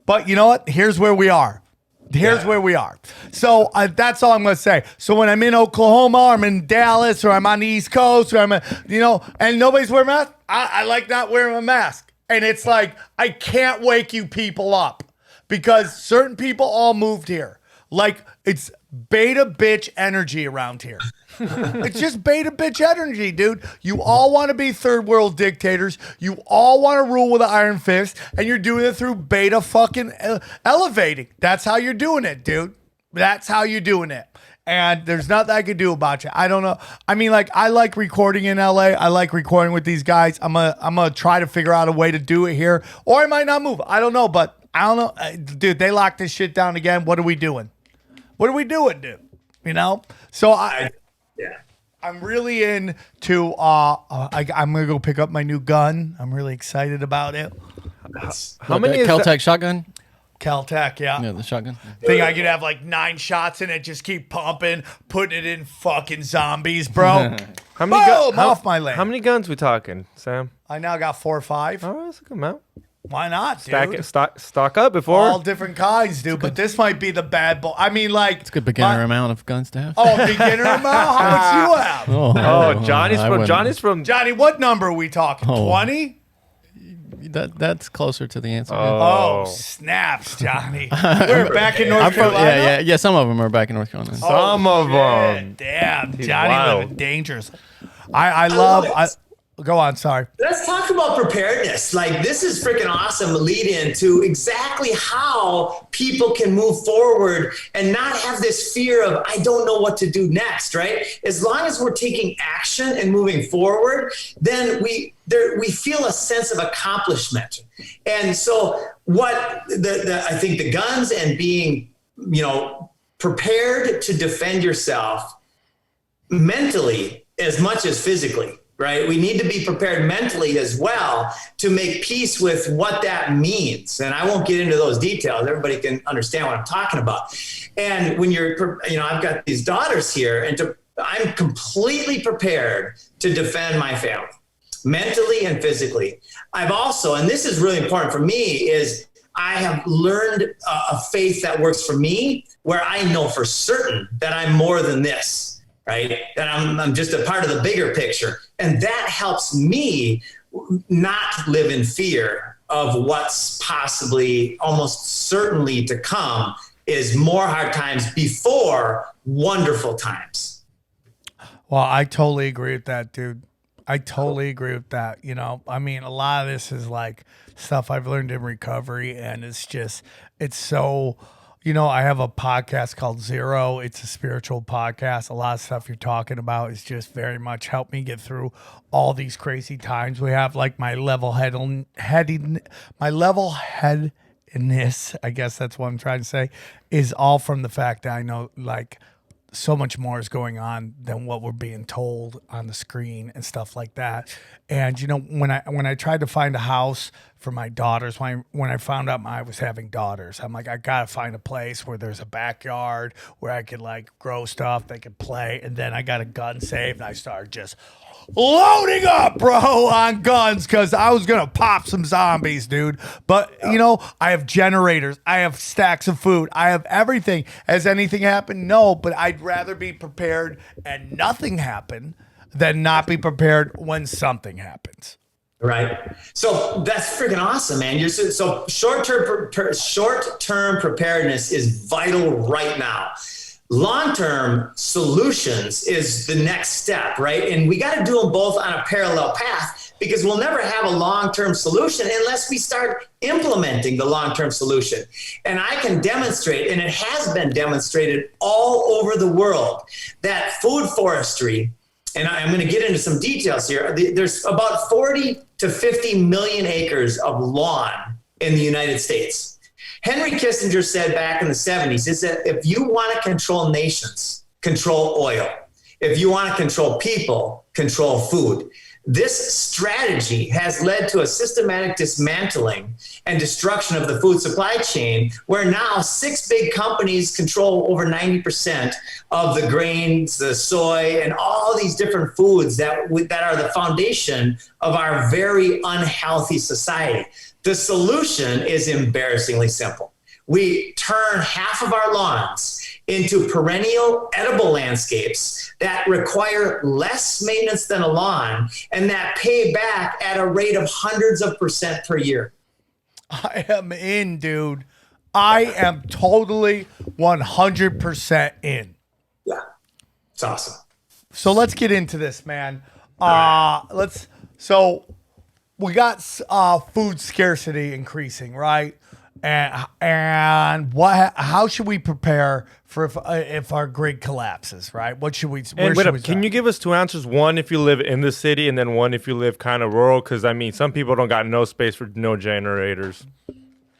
But you know what? Here's where we are. Where we are. So that's all I'm going to say. So when I'm in Oklahoma, or I'm in Dallas, or I'm on the East Coast, or and nobody's wearing a mask, I like not wearing a mask. And it's like, I can't wake you people up because certain people all moved here. Like, it's beta bitch energy around here. It's just beta bitch energy, dude. You all want to be third world dictators. You all want to rule with an iron fist, and you're doing it through beta fucking elevating. That's how you're doing it, dude. That's how you're doing it. And there's nothing I could do about you. I don't know. I mean, like, I like recording in LA. I like recording with these guys. I'm gonna try to figure out a way to do it here, or I might not move. I don't know, but I don't know, dude. They locked this shit down again. What are we doing? What are we doing, dude? So I'm really into. I'm gonna go pick up my new gun. I'm really excited about it. How many is Kel-Tec that? shotgun? Caltech, yeah. Yeah, the shotgun. Think I could have like 9 shots in it, just keep pumping, putting it in fucking zombies, bro. How many Boom, off my lane. How many guns we talking, Sam? I now got 4 or 5. Oh, that's a good amount. Why not, dude? Stock up before. All different kinds, dude. But this might be the bad boy. I mean, like, It's a good beginner amount of guns to have. oh, beginner amount. How much do you have? Oh, I wouldn't. Johnny's from. Johnny, what number are we talking? Oh. 20? That's closer to the answer. Oh, snaps, Johnny. We're back in North I'm from, Carolina. yeah. Some of them are back in North Carolina. Some of them. Damn, He's Johnny wild. living dangerous. I love. Go on. Sorry. Let's talk about preparedness. Like, this is freaking awesome lead in to exactly how people can move forward and not have this fear of, I don't know what to do next, right? As long as we're taking action and moving forward, then we feel a sense of accomplishment. And so what I think the guns and being, prepared to defend yourself mentally as much as physically, right? We need to be prepared mentally as well to make peace with what that means. And I won't get into those details. Everybody can understand what I'm talking about. And when I've got these daughters here, and I'm completely prepared to defend my family, mentally and physically. I've also, and this is really important for me, is I have learned a faith that works for me, where I know for certain that I'm more than this. Right? That I'm just a part of the bigger picture. And that helps me not live in fear of what's possibly almost certainly to come is more hard times before wonderful times. Well, I totally agree with that, dude. I totally agree with that. I mean, a lot of this is like stuff I've learned in recovery, and it's so... I have a podcast called Zero. It's a spiritual podcast. A lot of stuff you're talking about is just very much helped me get through all these crazy times we have. Like my level-headedness, I guess that's what I'm trying to say, is all from the fact that I know, like, so much more is going on than what we're being told on the screen and stuff like that. And when I tried to find a house for my daughters, when I found out I was having daughters, I'm like, I gotta find a place where there's a backyard where I could like grow stuff, they could play. And then I got a gun safe, and I started just loading up, bro, on guns, because I was gonna pop some zombies, dude. But I have generators, I have stacks of food, I have everything. Has anything happened? No, but I'd rather be prepared and nothing happen than not be prepared when something happens. Right. So that's freaking awesome, man. So short-term preparedness is vital right now. Long-term solutions is the next step, right? And we got to do them both on a parallel path, because we'll never have a long-term solution unless we start implementing the long-term solution. And I can demonstrate, and it has been demonstrated all over the world, that food forestry, and I'm going to get into some details here, there's about 40 to 50 million acres of lawn in the United States. Henry Kissinger said back in the 70s, is that if you want to control nations, control oil. If you want to control people, control food. This strategy has led to a systematic dismantling and destruction of the food supply chain, where now 6 big companies control over 90% of the grains, the soy, and all these different foods that are the foundation of our very unhealthy society. The solution is embarrassingly simple. We turn half of our lawns into perennial edible landscapes that require less maintenance than a lawn and that pay back at a rate of hundreds of % per year. I am in, dude. I am totally 100% in. Yeah, it's awesome. So let's get into this, man. So we got food scarcity increasing, right? And how should we prepare for if our grid collapses, right? What should we? Can you give us 2 answers? One if you live in the city, and then one if you live kind of rural. Because I mean, some people don't got no space for no generators.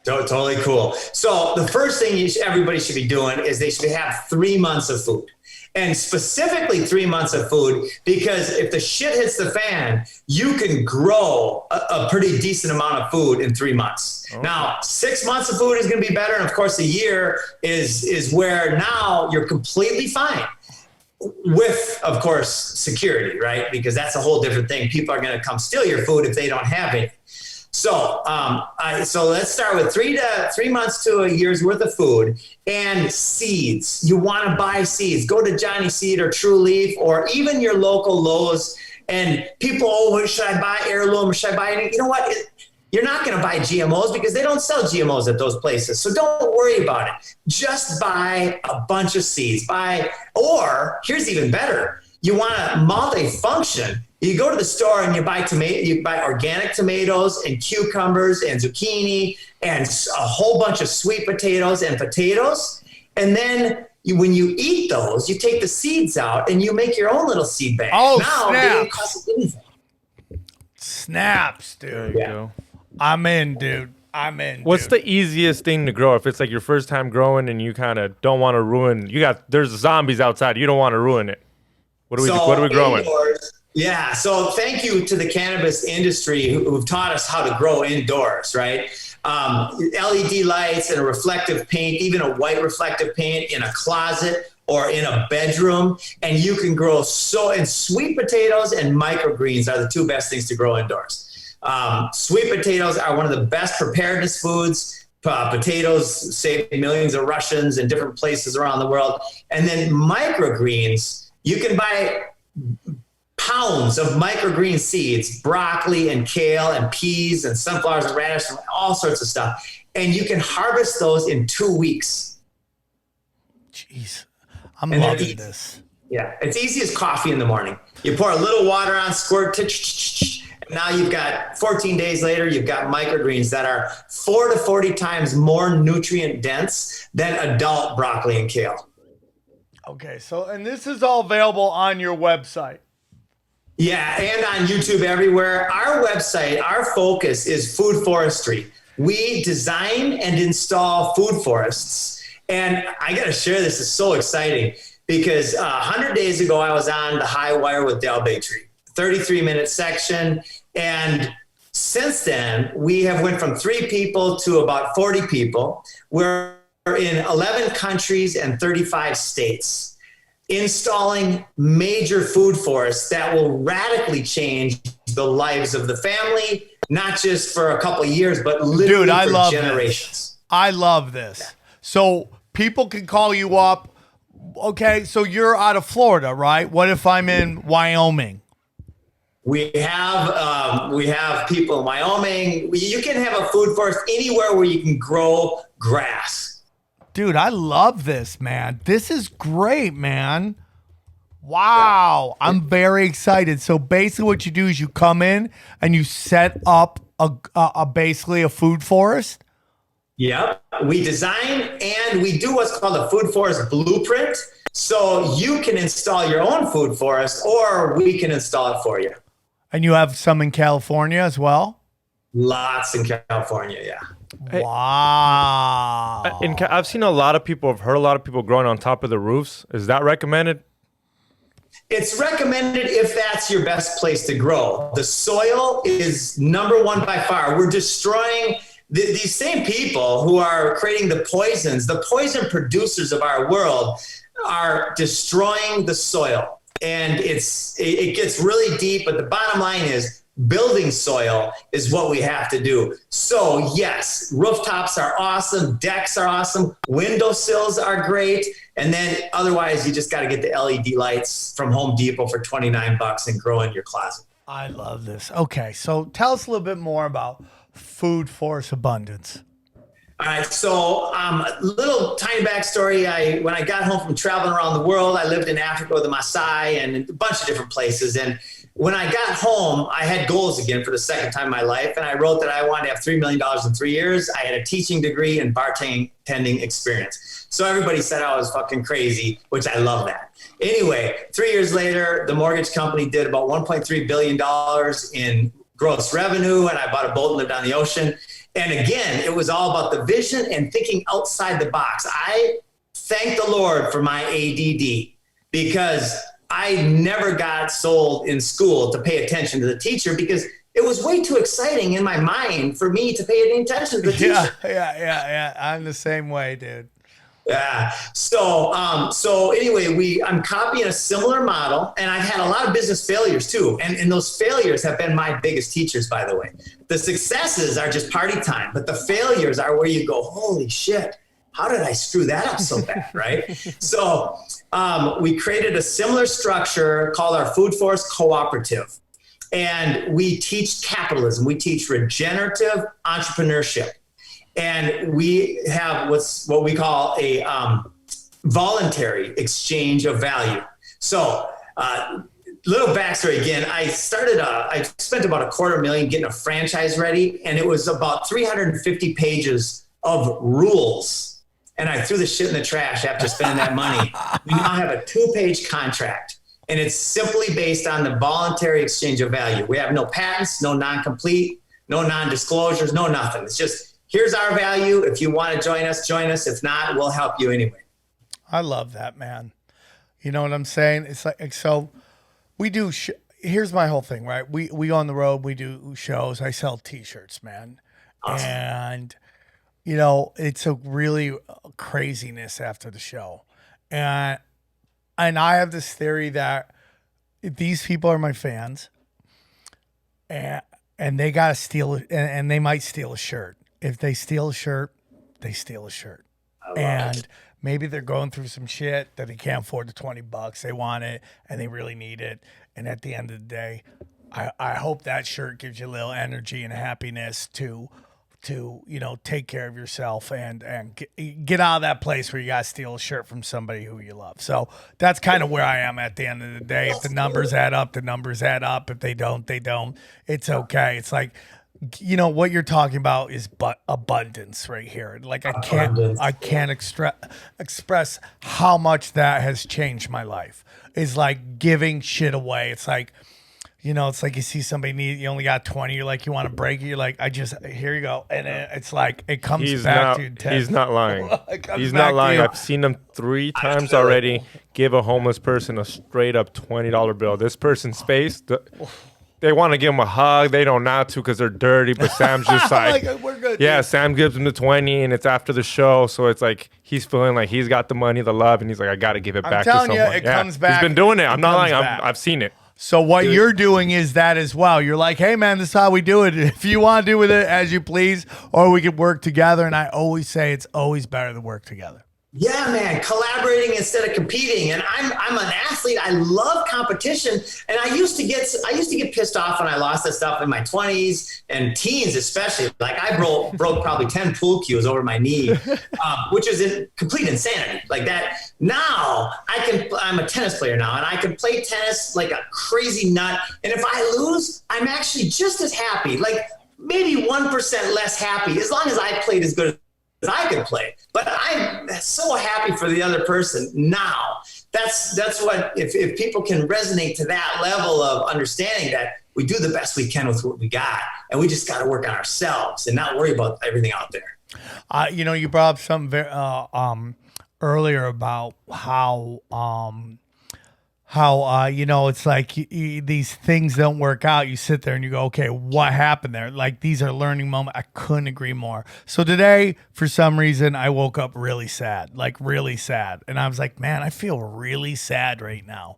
Totally cool. So the first thing everybody should be doing is they should have 3 months of food. And specifically 3 months of food, because if the shit hits the fan, you can grow a pretty decent amount of food in 3 months. Okay. Now, 6 months of food is going to be better. And of course, a year is where now you're completely fine with, of course, security, right? Because that's a whole different thing. People are going to come steal your food if they don't have it. So, so let's start with 3 months to a year's worth of food and seeds. You want to buy seeds. Go to Johnny Seed or True Leaf or even your local Lowe's. And people, should I buy heirloom or should I buy anything? You know what? You're not going to buy GMOs because they don't sell GMOs at those places. So don't worry about it. Just buy a bunch of seeds. Or here's even better. You want a multi-function. You go to the store and you buy organic tomatoes and cucumbers and zucchini and a whole bunch of sweet potatoes and potatoes. And then when you eat those, you take the seeds out and you make your own little seed bank. Oh, now, snaps. They don't cost anything. Snaps, dude. There you go. I'm in, dude. What's the easiest thing to grow if it's like your first time growing and you kind of don't want to ruin? There's zombies outside. You don't want to ruin it. What are we growing? Indoors, yeah. So thank you to the cannabis industry who've taught us how to grow indoors, right? LED lights and a reflective paint, even a white reflective paint in a closet or in a bedroom. And you can grow and sweet potatoes and microgreens are the two best things to grow indoors. Sweet potatoes are one of the best preparedness foods. Potatoes save millions of Russians in different places around the world. And then microgreens, you can buy pounds of microgreen seeds, broccoli and kale and peas and sunflowers and radish and all sorts of stuff. And you can harvest those in 2 weeks. Jeez, I'm loving this. Yeah, it's easy as coffee in the morning. You pour a little water on, squirt, and now you've got 14 days later, you've got microgreens that are 4 to 40 times more nutrient dense than adult broccoli and kale. Okay, and this is all available on your website. Yeah, and on YouTube everywhere. Our website, our focus is food forestry. We design and install food forests. And I got to share this. It's so exciting because 100 days ago, I was on the high wire with Del Baytree, 33-minute section. And since then, we have went from 3 people to about 40 people. We're in 11 countries and 35 states, installing major food forests that will radically change the lives of the family, not just for a couple of years, but literally for generations. I love this. So people can call you up. Okay, so you're out of Florida, right? What if I'm in Wyoming? We have people in Wyoming. You can have a food forest anywhere where you can grow grass. Dude, I love this, man. This is great, man. Wow. Yeah. I'm very excited. So basically what you do is you come in and you set up basically a food forest? Yeah. We design and we do what's called a food forest blueprint. So you can install your own food forest or we can install it for you. And you have some in California as well? Lots in California, yeah. Wow. And I've seen a lot of people, I've heard a lot of people growing on top of the roofs. Is that recommended? It's recommended if that's your best place to grow. The soil is number one by far. We're destroying these same people who are creating the poison producers of our world are destroying the soil. And it gets really deep, but the bottom line is building soil is what we have to do. So yes, rooftops are awesome, decks are awesome, windowsills are great, and then otherwise you just got to get the LED lights from Home Depot for $29 and grow in your closet. I love this. Okay, so tell us a little bit more about Food Forest Abundance. All right, so little tiny backstory. When I got home from traveling around the world, I lived in Africa with the Maasai and a bunch of different places. And when I got home, I had goals again for the second time in my life. And I wrote that I wanted to have $3 million in 3 years. I had a teaching degree and bartending experience. So everybody said I was fucking crazy, which I love that. Anyway, 3 years later, the mortgage company did about $1.3 billion in gross revenue. And I bought a boat and lived on the ocean. And again, it was all about the vision and thinking outside the box. I thank the Lord for my ADD, because I never got sold in school to pay attention to the teacher, because it was way too exciting in my mind for me to pay any attention to the teacher. Yeah. I'm the same way, dude. Yeah. So anyway, I'm copying a similar model, and I've had a lot of business failures too. And those failures have been my biggest teachers, by the way. The successes are just party time, but the failures are where you go, holy shit, how did I screw that up so bad? Right. So we created a similar structure called our Food Force Cooperative. And we teach capitalism. We teach regenerative entrepreneurship. And we have what we call a voluntary exchange of value. So, little backstory again. I spent about $250,000 getting a franchise ready, and it was about 350 pages of rules. And I threw the shit in the trash after spending that money. We now have a 2-page contract, and it's simply based on the voluntary exchange of value. We have no patents, no non-complete, no non-disclosures, no nothing. It's just, here's our value. If you want to join us, join us. If not, we'll help you anyway. I love that, man. You know what I'm saying? It's like, so we do, here's my whole thing, right? We go on the road, we do shows. I sell t-shirts, man. Awesome. And, you know, it's a really craziness after the show. And I have this theory that these people are my fans, and they got to steal it, and they might steal a shirt. If they steal a shirt, they steal a shirt. And maybe they're going through some shit that they can't afford the $20. They want it and they really need it. And at the end of the day, I hope that shirt gives you a little energy and happiness to you know, take care of yourself and get out of that place where you got to steal a shirt from somebody who you love. So that's kind of where I am at the end of the day. If the numbers add up, the numbers add up. If they don't, they don't. It's okay. It's like, you know, what you're talking about is abundance right here. Like I can't express how much that has changed my life. It's like giving shit away. It's like, you know, it's like you see somebody need, you only got 20. You're like, you want to break it. You're like, here you go. And it's like, it comes back to you. He's not lying. He's not lying. I've seen him 3 times already give a homeless person a straight up $20 bill. This person's face, they want to give him a hug. They don't not to because they're dirty, but Sam's just like, we're good. Yeah, dude. Sam gives him the 20 and it's after the show. So it's like, he's feeling like he's got the money, the love, and he's like, I got to give it back to someone. You, it comes back. He's been doing it. I'm not lying. I've seen it. So what you're doing is that as well. You're like, hey, man, this is how we do it. If you want to do with it as you please, or we can work together. And I always say it's always better to work together. Yeah, man, collaborating instead of competing. And I'm an athlete. I love competition. And I used to get pissed off when I lost that stuff in my 20s and teens, especially. Like I broke probably 10 pool cues over my knee, which is complete insanity. Like that. Now I'm a tennis player now, and I can play tennis like a crazy nut. And if I lose, I'm actually just as happy, like maybe 1% less happy, as long as I played as good as I could play. But I'm so happy for the other person now. That's what, if people can resonate to that level of understanding that we do the best we can with what we got, and we just got to work on ourselves and not worry about everything out there. You know, you brought up something very, earlier about how you know, it's like these things don't work out. You sit there and you go, okay, what happened there? Like, these are learning moments. I couldn't agree more. So today, for some reason, I woke up really sad, like really sad. And I was like, man, I feel really sad right now.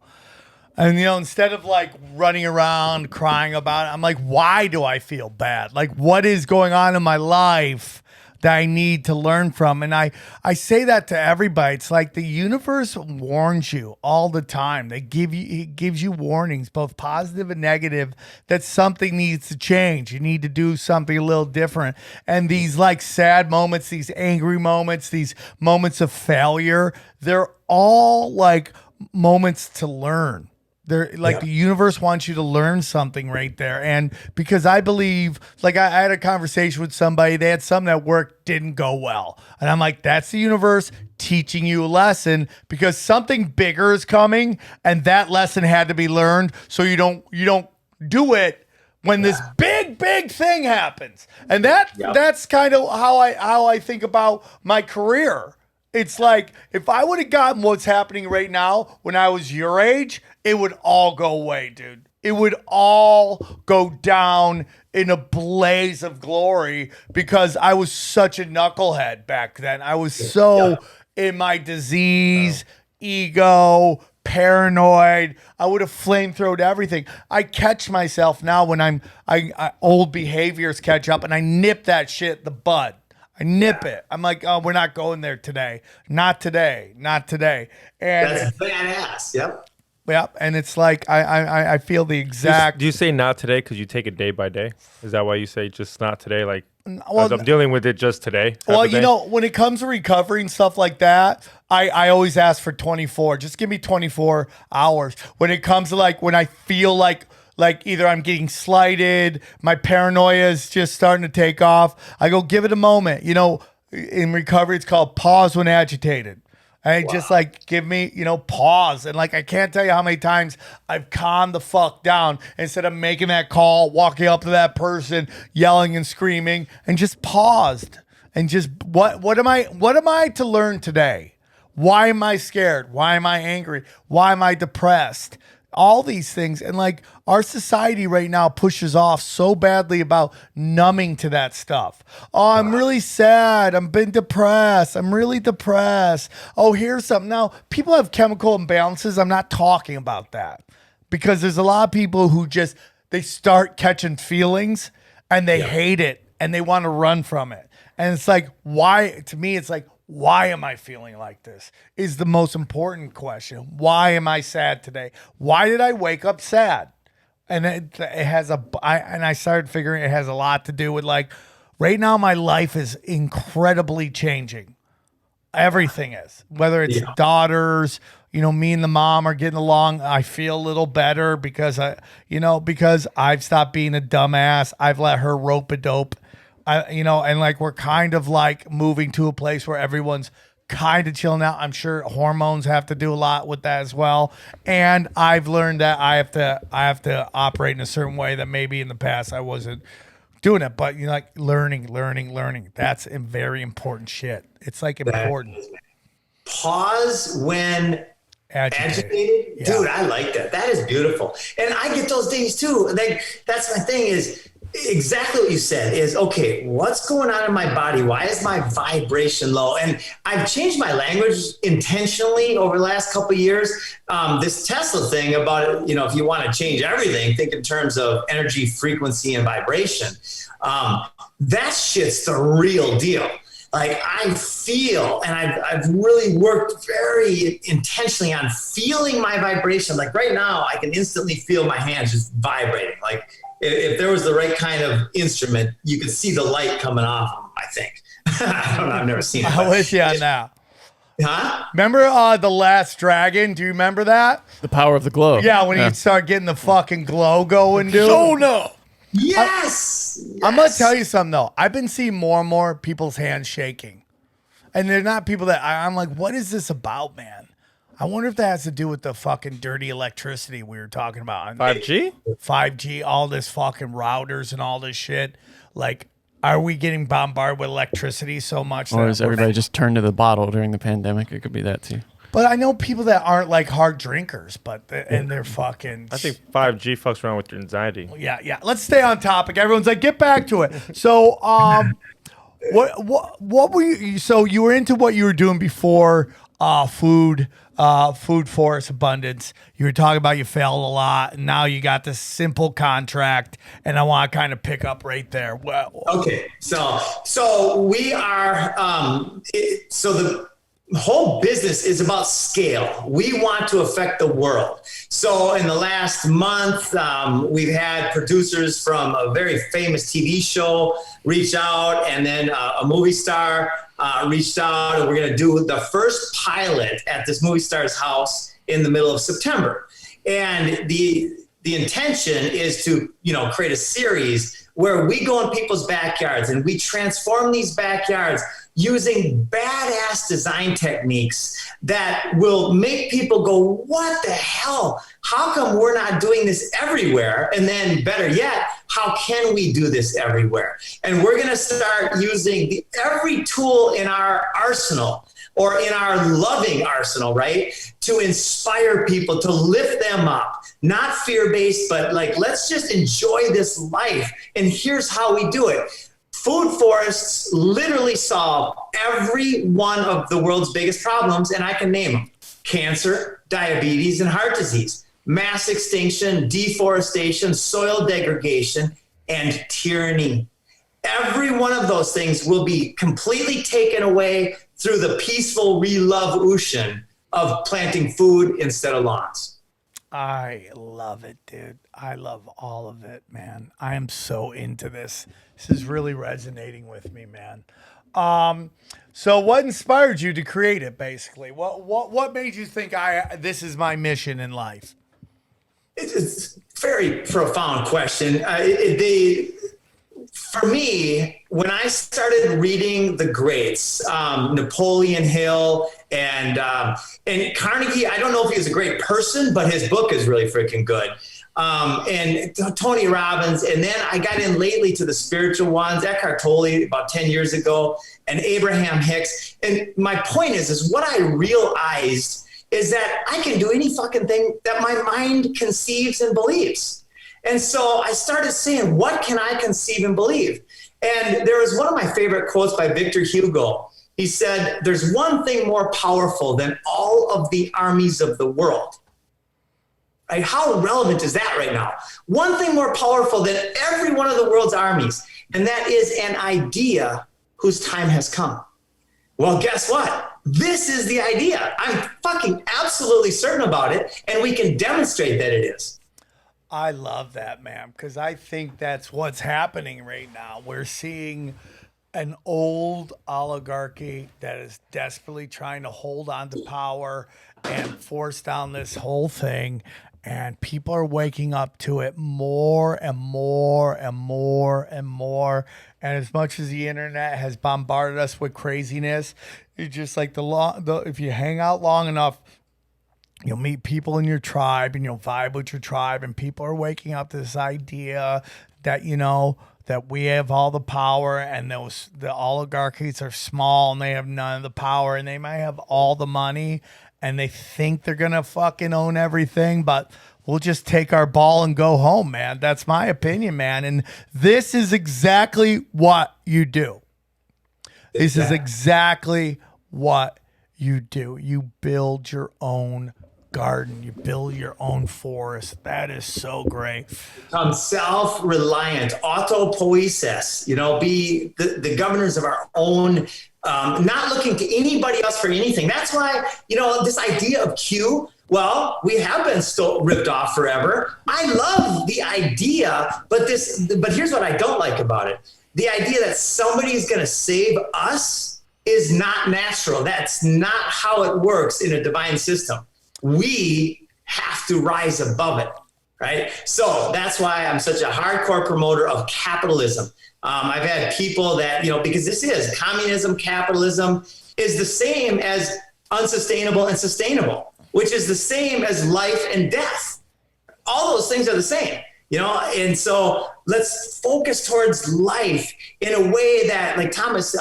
And, you know, instead of like running around crying about it, I'm like, why do I feel bad? Like, what is going on in my life that I need to learn from? And I say that to everybody. It's like the universe warns you all the time. It gives you warnings, both positive and negative, that something needs to change. You need to do something a little different. And these like sad moments, these angry moments, these moments of failure, they're all like moments to learn. They're like, the universe wants you to learn something right there. And because I believe, like I had a conversation with somebody, they had something at work didn't go well. And I'm like, that's the universe teaching you a lesson, because something bigger is coming and that lesson had to be learned. So you don't do it when this big thing happens. And that's kind of how I think about my career. It's like, if I would have gotten what's happening right now when I was your age, it would all go away, dude. It would all go down in a blaze of glory because I was such a knucklehead back then. I was so in my disease, ego, paranoid. I would have flamethrowed everything. I catch myself now when I old behaviors catch up and I nip that shit in the bud. I nip it. I'm like, oh, we're not going there today. Not today. Not today. And that's badass. Yep. Yeah, and it's like I feel the exact. Do you say not today because you take it day by day? Is that why you say just not today? Like, well, I'm dealing with it just today. Well, you know, when it comes to recovery and stuff like that, I always ask for 24. Just give me 24 hours. When it comes to like when I feel like either I'm getting slighted, my paranoia is just starting to take off, I go give it a moment. You know, in recovery, it's called pause when agitated. And just like give me, pause. And like I can't tell you how many times I've calmed the fuck down instead of making that call, walking up to that person, yelling and screaming, and just paused. And just what am I to learn today? Why am I scared? Why am I angry? Why am I depressed? All these things. And like our society right now pushes off so badly about numbing to that stuff. Oh, I'm really sad. I'm been depressed. I'm really depressed. Oh, here's something. Now, people have chemical imbalances. I'm not talking about that because there's a lot of people who they start catching feelings and they hate it and they want to run from it. And it's like, why? To me, it's like, why am I feeling like this is the most important question. Why am I sad today? Why did I wake up sad? And it has I started figuring it has a lot to do with like right now my life is incredibly changing. Everything is, whether it's daughters, me and the mom are getting along. I feel a little better because because I've stopped being a dumbass. I've let her rope a dope. And like we're kind of like moving to a place where everyone's kind of chilling out. I'm sure hormones have to do a lot with that as well. And I've learned that I have to operate in a certain way that maybe in the past I wasn't doing it. But like learning. That's a very important shit. It's like important. Pause when agitated. Yeah. Dude, I like that. That is beautiful. And I get those days too. Like that's my thing is exactly what you said is, okay, what's going on in my body? Why is my vibration low? And I've changed my language intentionally over the last couple of years. This Tesla thing about it, if you want to change everything, think in terms of energy, frequency, and vibration. That shit's the real deal. Like I feel, and I've really worked very intentionally on feeling my vibration. Like right now, I can instantly feel my hands just vibrating. Like if there was the right kind of instrument, you could see the light coming off them, I think. I don't know. I've never seen it. I'm with you on that. Huh? Remember The Last Dragon? Do you remember that? The power of the glow. Yeah, when you start getting the fucking glow going, dude. Oh, no. Yes. I'm going to tell you something, though. I've been seeing more and more people's hands shaking. And they're not people that I'm like, what is this about, man? I wonder if that has to do with the fucking dirty electricity we were talking about. 5G? 5G, all this fucking routers and all this shit. Like, are we getting bombarded with electricity so much? Or is everybody just turned to the bottle during the pandemic? It could be that too. But I know people that aren't like hard drinkers, and they're fucking. I think 5G fucks around with your anxiety. Yeah. Let's stay on topic. Everyone's like, get back to it. So, what were you? So you were into what you were doing before food forest abundance. You were talking about you failed a lot, and now you got this simple contract. And I want to kind of pick up right there. Well, okay, so we are. So the whole business is about scale. We want to affect the world. So in the last month, we've had producers from a very famous TV show reach out, and then a movie star reached out, and we're going to do the first pilot at this movie star's house in the middle of September. And the intention is to, create a series where we go in people's backyards and we transform these backyards using badass design techniques that will make people go, what the hell? How come we're not doing this everywhere? And then better yet, how can we do this everywhere? And we're going to start using every tool in our arsenal, or in our loving arsenal, right? To inspire people, to lift them up, not fear-based, but like, let's just enjoy this life. And here's how we do it. Food forests literally solve every one of the world's biggest problems, and I can name them: cancer, diabetes, and heart disease, mass extinction, deforestation, soil degradation, and tyranny. Every one of those things will be completely taken away through the peaceful revolution of planting food instead of lawns. I love it, dude. I love all of it, man. I am so into this. This is really resonating with me, man. So what inspired you to create it, basically? What made you think this is my mission in life? It's a very profound question. For me, when I started reading the greats, Napoleon Hill and Carnegie, I don't know if he was a great person, but his book is really freaking good. And Tony Robbins, and then I got in lately to the spiritual ones, Eckhart Tolle about 10 years ago, and Abraham Hicks. And my point is what I realized is that I can do any fucking thing that my mind conceives and believes. And so I started saying, what can I conceive and believe? And there was one of my favorite quotes by Victor Hugo. He said, there's one thing more powerful than all of the armies of the world. Right? How relevant is that right now? One thing more powerful than every one of the world's armies, and that is an idea whose time has come. Well, guess what? This is the idea. I'm fucking absolutely certain about it, and we can demonstrate that it is. I love that, man, because I think that's what's happening right now. We're seeing an old oligarchy that is desperately trying to hold on to power and force down this whole thing. And people are waking up to it more and more and more and more. And as much as the internet has bombarded us with craziness, it's just like if you hang out long enough, you'll meet people in your tribe and you'll vibe with your tribe, and people are waking up to this idea that, that we have all the power, and the oligarchies are small and they have none of the power, and they might have all the money and they think they're going to fucking own everything, but we'll just take our ball and go home, man. That's my opinion, man. And this is exactly what you do. This is exactly what you do. You build your own garden. You build your own forest. That is so great. Become self-reliant, autopoiesis, be the governors of our own, not looking to anybody else for anything. That's why, this idea of Q, well, we have been ripped off forever. I love the idea, but here's what I don't like about it. The idea that somebody's going to save us is not natural. That's not how it works in a divine system. We have to rise above it, right? So that's why I'm such a hardcore promoter of capitalism. I've had people that, because this is communism, capitalism is the same as unsustainable and sustainable, which is the same as life and death. All those things are the same, and so let's focus towards life in a way that, like Thomas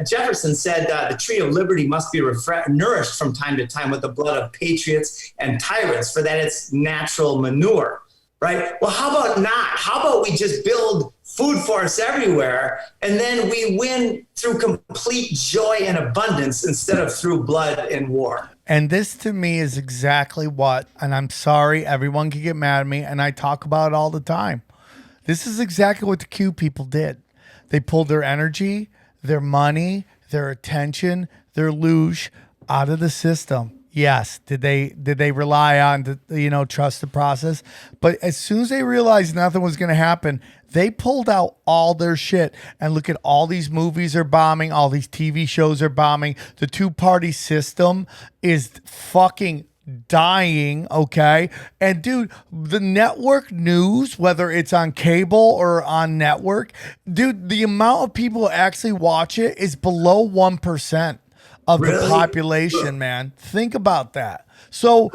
Jefferson said, the tree of liberty must be nourished from time to time with the blood of patriots and tyrants, for that it's natural manure, right? Well, how about not? How about we just build food forests everywhere, and then we win through complete joy and abundance instead of through blood and war? And this to me is exactly what, and I'm sorry, everyone can get mad at me, and I talk about it all the time. This is exactly what the Q people did. They pulled their energy, their money, their attention, their luge out of the system. Yes, did they rely on trust the process? But as soon as they realized nothing was going to happen, they pulled out all their shit. And look at all these movies are bombing, all these TV shows are bombing. The two-party system is fucking dying, okay? And dude, the network news, whether it's on cable or on network, dude, the amount of people who actually watch it is below 1% of the population, man. Think about that. So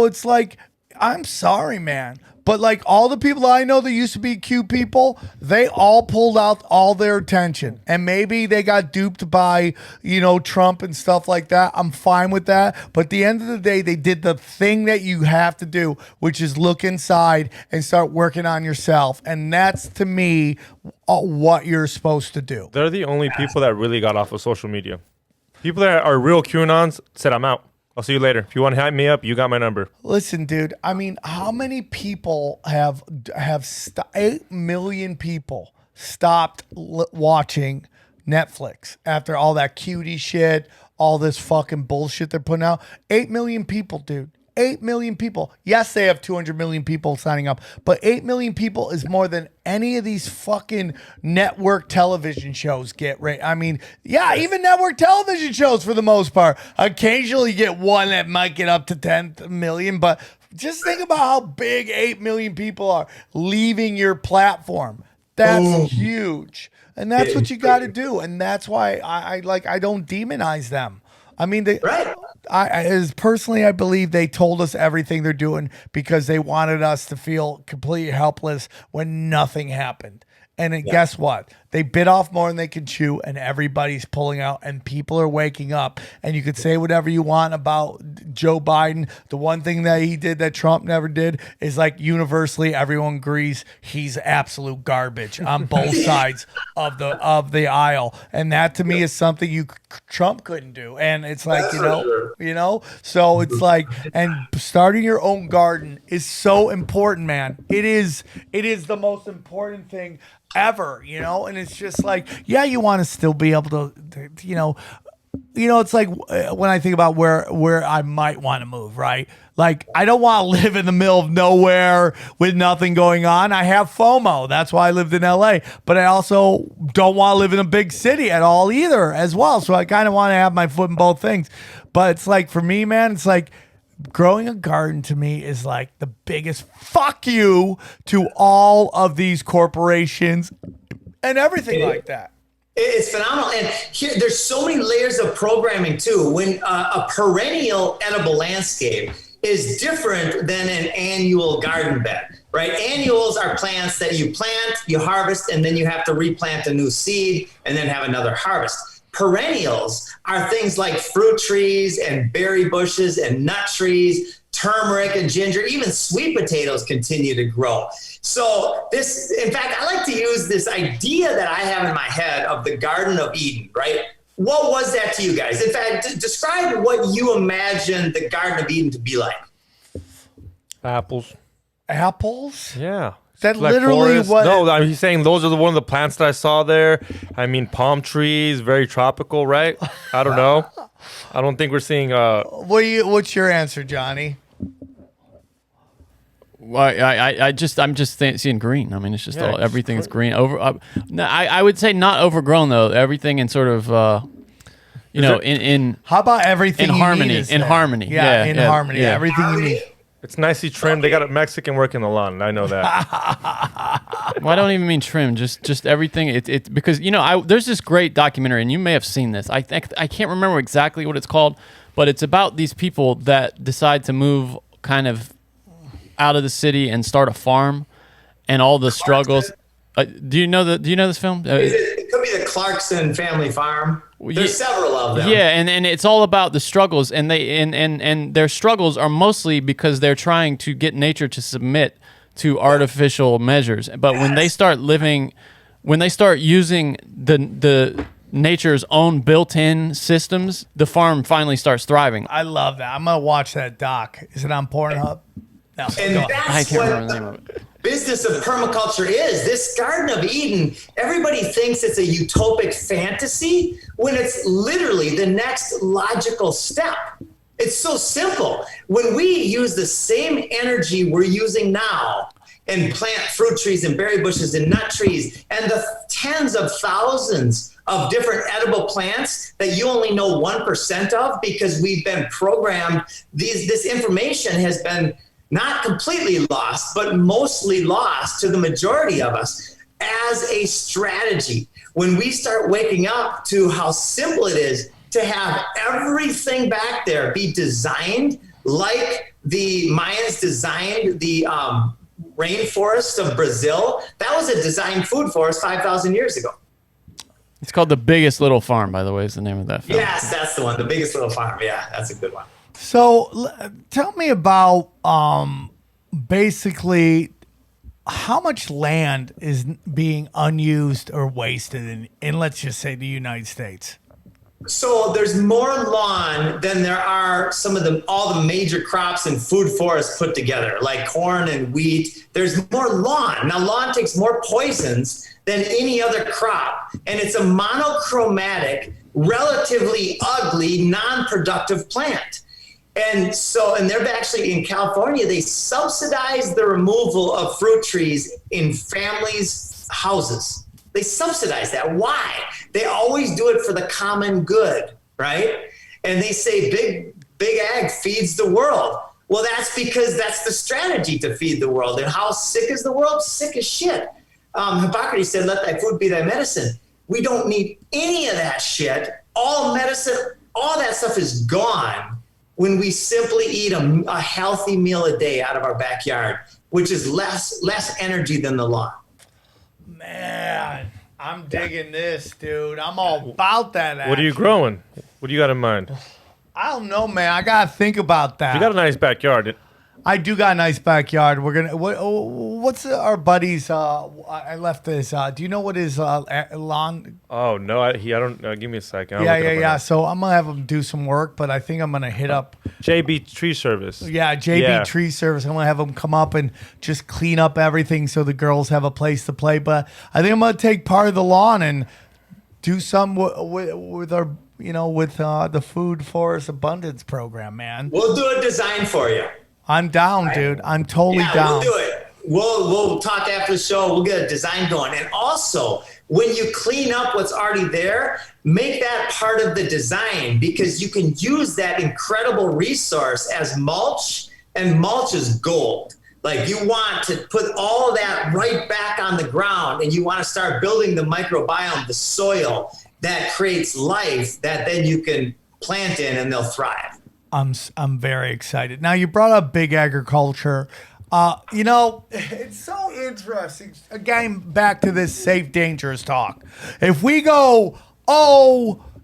it's like, I'm sorry, man, but like all the people I know that used to be cute people, they all pulled out all their attention, and maybe they got duped by, Trump and stuff like that. I'm fine with that. But at the end of the day, they did the thing that you have to do, which is look inside and start working on yourself. And that's, to me, what you're supposed to do. They're the only people that really got off of social media. People that are real QAnons said, I'm out. I'll see you later. If you want to hit me up, you got my number. Listen, dude, I mean, how many people have 8 million people stopped watching Netflix after all that cutie shit, all this fucking bullshit they're putting out? 8 million people, dude. 8 million people. Yes, they have 200 million people signing up, but 8 million people is more than any of these fucking network television shows get, right? I mean, yeah, even network television shows for the most part. Occasionally you get one that might get up to 10 million, but just think about how big 8 million people are leaving your platform. That's huge. And that's what you got to do. And that's why I don't demonize them. I mean, I believe they told us everything they're doing because they wanted us to feel completely helpless when nothing happened. And guess what? They bit off more than they can chew, and everybody's pulling out, and people are waking up. And you could say whatever you want about Joe Biden. The one thing that he did that Trump never did is, like, universally everyone agrees he's absolute garbage on both sides of the aisle. And that, to me, is something Trump couldn't do. And it's like, so it's like, and starting your own garden is so important, man. It is the most important thing ever, and it's just like, yeah, you want to still be able to it's like when I think about where I might want to move, right? Like, I don't want to live in the middle of nowhere with nothing going on. I have FOMO. That's why I lived in LA, but I also don't want to live in a big city at all either as well. So I kind of want to have my foot in both things. But it's like, for me, man, it's like, growing a garden to me is like the biggest fuck you to all of these corporations and everything like that. It's phenomenal. And here, there's so many layers of programming too. When a perennial edible landscape is different than an annual garden bed, right? Annuals are plants that you plant, you harvest, and then you have to replant a new seed and then have another harvest. Perennials are things like fruit trees and berry bushes and nut trees, turmeric and ginger, even sweet potatoes continue to grow. So in fact, I like to use this idea that I have in my head of the Garden of Eden, right? What was that to you guys? In fact, describe what you imagine the Garden of Eden to be like. Apples. Apples? Yeah. That Like literally forest. what? No, he's saying those are one of the plants that I saw there. I mean, palm trees, very tropical, right? I don't know. I don't think we're seeing. What's your answer, Johnny? Well, I'm just seeing green. I mean, it's just everything's green. No, I would say not overgrown though. Everything in sort of, in how about everything in you harmony? need is In there? harmony, Yeah, harmony. yeah. Everything you need. It's nicely trimmed. They got a Mexican working the lawn. I know that. Well, I don't even mean trim. Just everything. It's because there's this great documentary, and you may have seen this. I can't remember exactly what it's called, but it's about these people that decide to move kind of out of the city and start a farm, and all the struggles. Do you know this film? It could be the Clarkson family farm. There's several of them. Yeah, and it's all about the struggles, and and their struggles are mostly because they're trying to get nature to submit to artificial measures. But when they start using the nature's own built-in systems, the farm finally starts thriving. I love that. I'm gonna watch that doc. Is it on Pornhub? No. And I that's can't what remember the name of it. business of permaculture is. This Garden of Eden, everybody thinks it's a utopic fantasy when it's literally the next logical step. It's so simple. When we use the same energy we're using now and plant fruit trees and berry bushes and nut trees and the tens of thousands of different edible plants that you only know 1% of because we've been programmed. This information has been not completely lost, but mostly lost to the majority of us as a strategy. When we start waking up to how simple it is to have everything back there be designed like the Mayans designed the rainforest of Brazil. That was a designed food forest 5,000 years ago. It's called The Biggest Little Farm, by the way, is the name of that film. Yes, that's the one. The Biggest Little Farm. Yeah, that's a good one. So tell me about basically how much land is being unused or wasted in let's just say the United States. So there's more lawn than there are all the major crops and food forests put together, like corn and wheat. There's more lawn. Now, lawn takes more poisons than any other crop, and it's a monochromatic, relatively ugly, non-productive plant. And they're actually in California, they subsidize the removal of fruit trees in families' houses. They subsidize that. Why? They always do it for the common good, right? And they say big ag feeds the world. Well, that's because that's the strategy to feed the world. And how sick is the world? Sick as shit. Hippocrates said, let thy food be thy medicine. We don't need any of that shit. All medicine, all that stuff is gone when we simply eat a healthy meal a day out of our backyard, which is less energy than the lawn. Man, I'm digging this, dude. I'm all about that action. What are you growing? What do you got in mind? I don't know, man. I gotta think about that. You got a nice backyard. I do got a nice backyard. We're gonna. What's our buddy's? I left this. Do you know what his lawn? Oh no, I don't. Give me a second. Yeah. So I'm gonna have him do some work, but I think I'm gonna hit up JB Tree Service. Yeah, JB Tree Service. I'm gonna have them come up and just clean up everything so the girls have a place to play. But I think I'm gonna take part of the lawn and do some with our, with the Food Forest Abundance program, man. We'll do a design for you. I'm down, dude. I'm totally down. We'll do it. We'll talk after the show. We'll get a design going. And also, when you clean up what's already there, make that part of the design, because you can use that incredible resource as mulch, and mulch is gold. Like, you want to put all that right back on the ground, and you want to start building the microbiome, the soil that creates life that then you can plant in and they'll thrive. I'm very excited. Now, you brought up big agriculture. It's so interesting. Again, back to this safe, dangerous talk. If we go,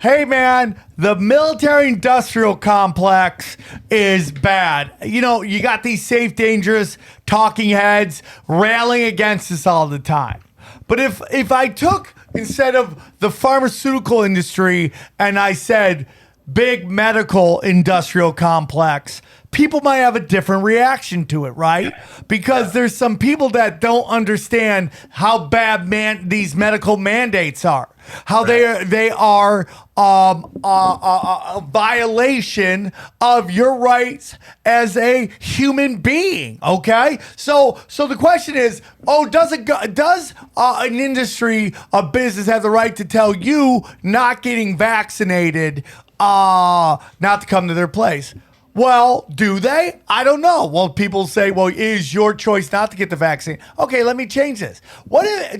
hey, man, the military-industrial complex is bad. You got these safe, dangerous talking heads railing against us all the time. But if I took, instead of the pharmaceutical industry, and I said big medical industrial complex, people might have a different reaction to it, right? Because there's some people that don't understand how bad these medical mandates are, how they are a violation of your rights as a human being. Okay, so the question is, does an industry, a business, have the right to tell you not getting vaccinated not to come to their place? Well, do they? I don't know. Well, people say, well, it is your choice not to get the vaccine. Okay, let me change this.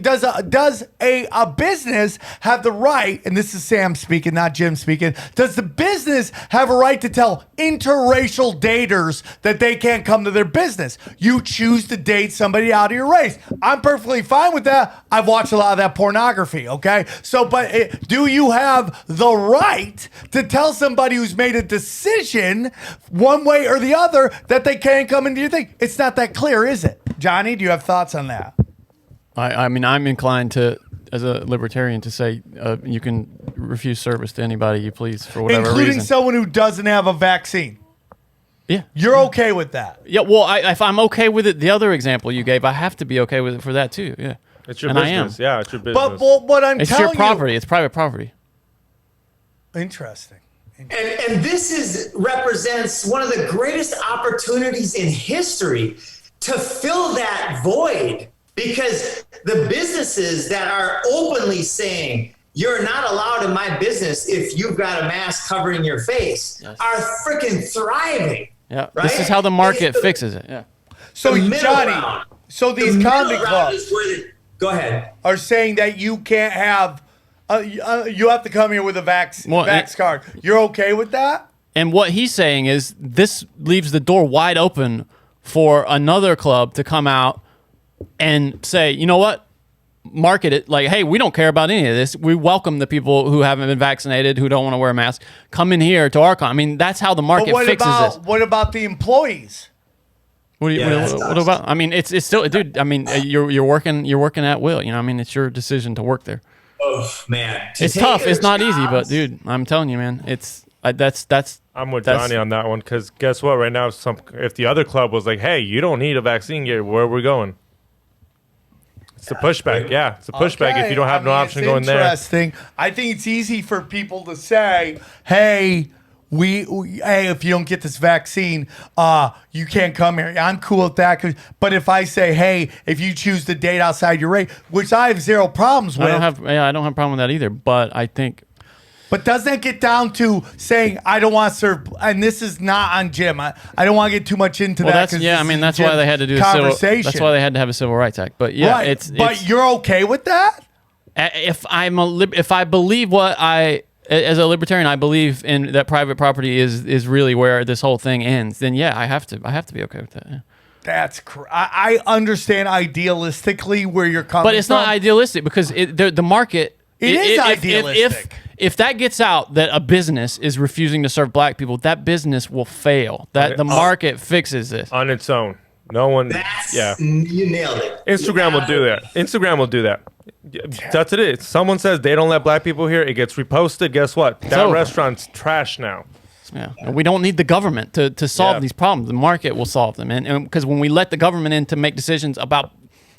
Does a business have the right, and this is Sam speaking, not Jim speaking, does the business have a right to tell interracial daters that they can't come to their business? You choose to date somebody out of your race. I'm perfectly fine with that. I've watched a lot of that pornography, okay? Do you have the right to tell somebody who's made a decision one way or the other that they can't come into your thing? It's not that clear, is it? Johnny, do you have thoughts on that? I mean, I'm inclined to, as a libertarian, to say you can refuse service to anybody you please for whatever reason. Including someone who doesn't have a vaccine. Yeah. You're okay with that? Yeah, well, if I'm okay with it, the other example you gave, I have to be okay with it for that too, yeah. It's your business. Yeah, it's your business. But what I'm telling you... It's your property. It's private property. Interesting. And this represents one of the greatest opportunities in history to fill that void, because the businesses that are openly saying you're not allowed in my business if you've got a mask covering your face, are freaking thriving. Yeah. Right? This is how the market fixes it. Yeah. So, The middle Johnny, round. so these The comedy middle round is clubs where go ahead. are saying that you can't have, you have to come here with a vax card. You're okay with that? And what he's saying is this leaves the door wide open for another club to come out and say, you know what? Market it like, hey, we don't care about any of this. We welcome the people who haven't been vaccinated, who don't want to wear a mask. Come in here to our con. I mean, that's how the market fixes this. What about the employees? What about? I mean, it's still, dude. I mean, you're working at will. You know, I mean, it's your decision to work there. Oh man, It's tough. It's not easy, but dude, I'm telling you, man, it's that's. I'm with Johnny on that one because guess what? Right now, if the other club was like, "Hey, you don't need a vaccine yet. Where are we going?" It's a pushback. Yeah, it's a pushback if you don't have no option going there. Interesting. I think it's easy for people to say, "Hey, hey, if you don't get this vaccine, you can't come here." I'm cool with that. But if I say, "Hey, if you choose to date outside your race," which I have zero problems with, I don't have a problem with that either. But I think. But doesn't it get down to saying I don't want to serve? And this is not on Jim. I don't want to get too much into that. That's why they had to do conversation. That's why they had to have a Civil Rights Act. But yeah, right. But you're okay with that? If I believe what as a libertarian, I believe in that private property is really where this whole thing ends. Then yeah, I have to be okay with that. Yeah. That's I understand idealistically where you're coming from. But it's not idealistic because the market. It is idealistic. If that gets out that a business is refusing to serve black people, that business will fail. That the market fixes this on its own. No one. You nailed it. Instagram will do that. Instagram will do that. That's it. Someone says they don't let black people here. It gets reposted. Guess what? That restaurant's trash now. Yeah, and we don't need the government to solve these problems. The market will solve them, and because when we let the government in to make decisions about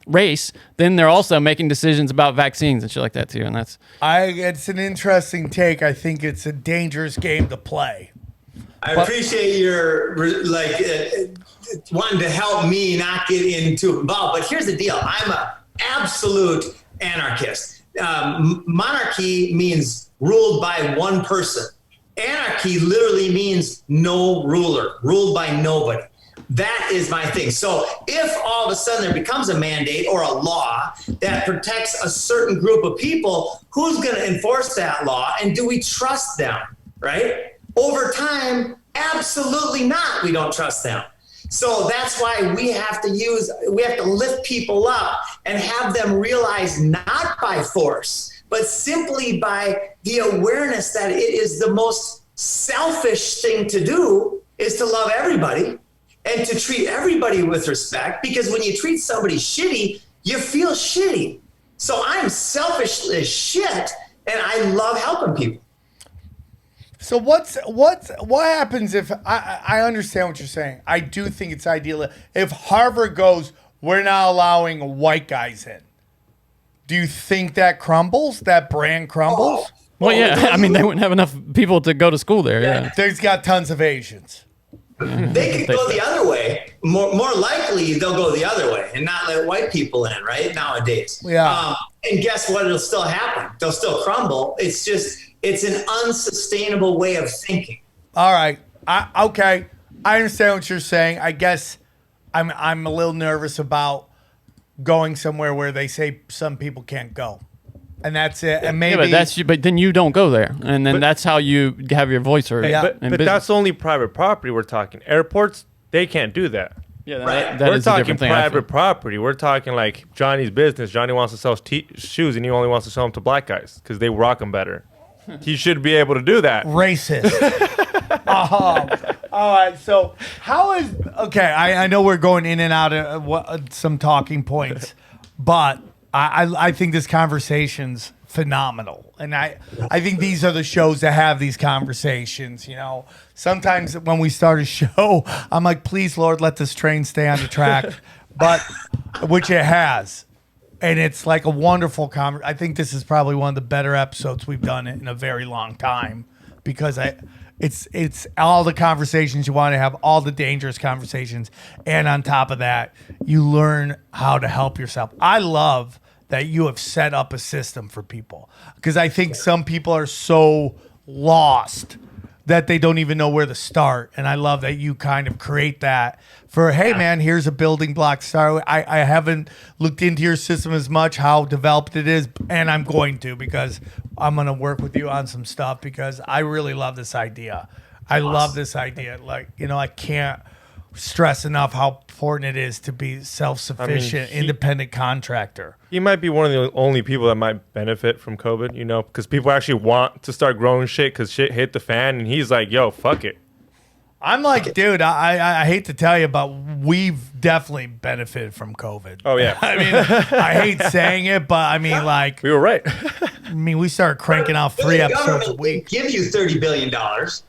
race, then they're also making decisions about vaccines and shit like that too, and that's. It's an interesting take. I think it's a dangerous game to play. I appreciate your wanting to help me not get into involved, but here's the deal: I'm an absolute anarchist. Monarchy means ruled by one person. Anarchy literally means no ruler, ruled by nobody. That is my thing. So if all of a sudden there becomes a mandate or a law that protects a certain group of people, who's going to enforce that law? And do we trust them, right? Over time, absolutely not. We don't trust them. So that's why we have to lift people up and have them realize not by force, but simply by the awareness that it is the most selfish thing to do is to love everybody and to treat everybody with respect, because when you treat somebody shitty, you feel shitty. So I'm selfish as shit, and I love helping people. So what happens if I understand what you're saying? I do think it's ideal. If Harvard goes, we're not allowing white guys in. Do you think that crumbles? That brand crumbles? Well, yeah. I mean, they wouldn't have enough people to go to school there. Yeah. There's got tons of Asians. They could go the other way. More likely, they'll go the other way and not let white people in, right? Nowadays. Yeah. And guess what? It'll still happen. They'll still crumble. It's an unsustainable way of thinking. All right. Okay. I understand what you're saying. I guess I'm a little nervous about going somewhere where they say some people can't go. And that's it. And maybe but then you don't go there, and then that's how you have your voice heard. Yeah. But that's only private property we're talking. Airports, they can't do that. Yeah, Right. that We're is a talking different thing. private property. We're talking like Johnny's business. Johnny wants to sell shoes, and he only wants to sell them to black guys because they rock them better. He should be able to do that. racist. All right. So I know we're going in and out of some talking points, but I think this conversation's phenomenal. And I think these are the shows that have these conversations. You know, sometimes when we start a show, I'm like, please, Lord, let this train stay on the track. But which it has. And it's like a wonderful conversation. I think this is probably one of the better episodes we've done in a very long time, because it's all the conversations you want to have, all the dangerous conversations. And on top of that, you learn how to help yourself. I love that you have set up a system for people. Because I think some people are so lost that they don't even know where to start. And I love that you kind of create that for, hey, man, here's a building block to start with. I haven't looked into your system as much, how developed it is, and I'm going to, because I'm going to work with you on some stuff because I really love this idea. I love this idea. Like, I can't stress enough how important it is to be self-sufficient, independent contractor. He might be one of the only people that might benefit from COVID, because people actually want to start growing shit because shit hit the fan, and he's like, yo, fuck it. I'm like, dude, I hate to tell you, but we've definitely benefited from COVID. Oh, yeah. I mean, I hate saying it, but I mean, like, we were right. we started cranking out 3 episodes a week. Give you $30 billion.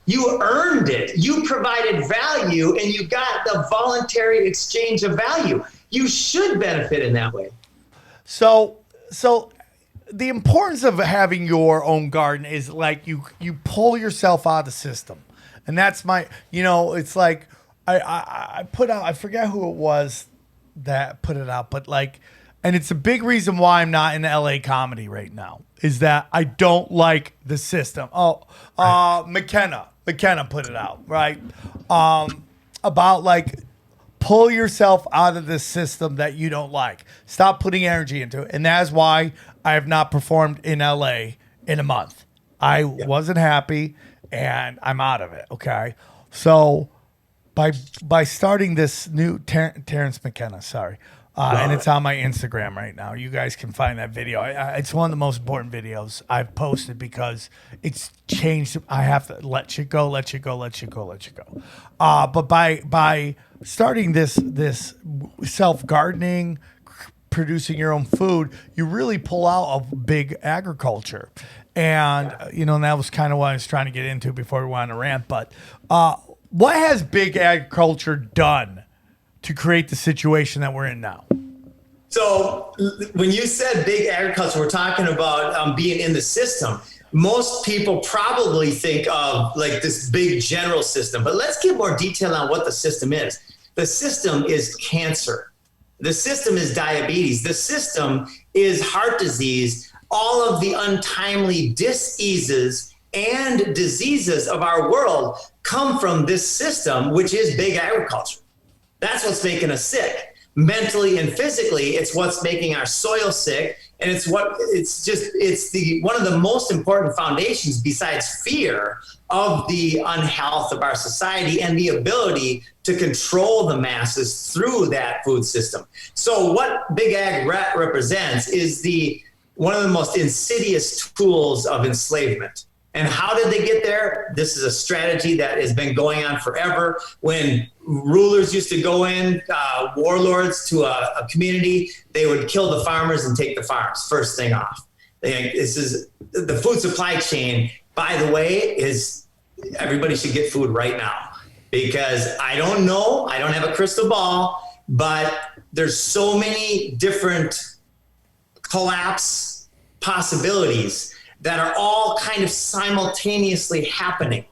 You earned it. You provided value, and you got the voluntary exchange of value. You should benefit in that way. So the importance of having your own garden is like you pull yourself out of the system. And that's my, it's like I put out, I forget who it was that put it out, but like, and it's a big reason why I'm not in LA comedy right now is that I don't like the system. McKenna put it out, right? About like, pull yourself out of the system that you don't like. Stop putting energy into it. And that's why I have not performed in LA in a month. I wasn't happy. And I'm out of it. Okay, so by starting this new Terrence McKenna, and it's on my Instagram right now. You guys can find that video. It's one of the most important videos I've posted because it's changed. I have to let you go. But by starting this self gardening, producing your own food, you really pull out of big agriculture. And, and that was kind of what I was trying to get into before we went on a rant. But what has big agriculture done to create the situation that we're in now? So when you said big agriculture, we're talking about being in the system. Most people probably think of like this big general system. But let's get more detail on what the system is. The system is cancer. The system is diabetes. The system is heart disease. All of the untimely diseases and diseases of our world come from this system, which is big agriculture. That's what's making us sick. Mentally and physically, it's what's making our soil sick. And it's one of the most important foundations besides fear of the unhealth of our society and the ability to control the masses through that food system. So what big ag represents is one of the most insidious tools of enslavement. And how did they get there? This is a strategy that has been going on forever. When rulers used to go in, warlords to a community, they would kill the farmers and take the farms first thing off. This is the food supply chain, by the way, is everybody should get food right now. Because I don't know, I don't have a crystal ball, but there's so many different collapse possibilities that are all kind of simultaneously happening.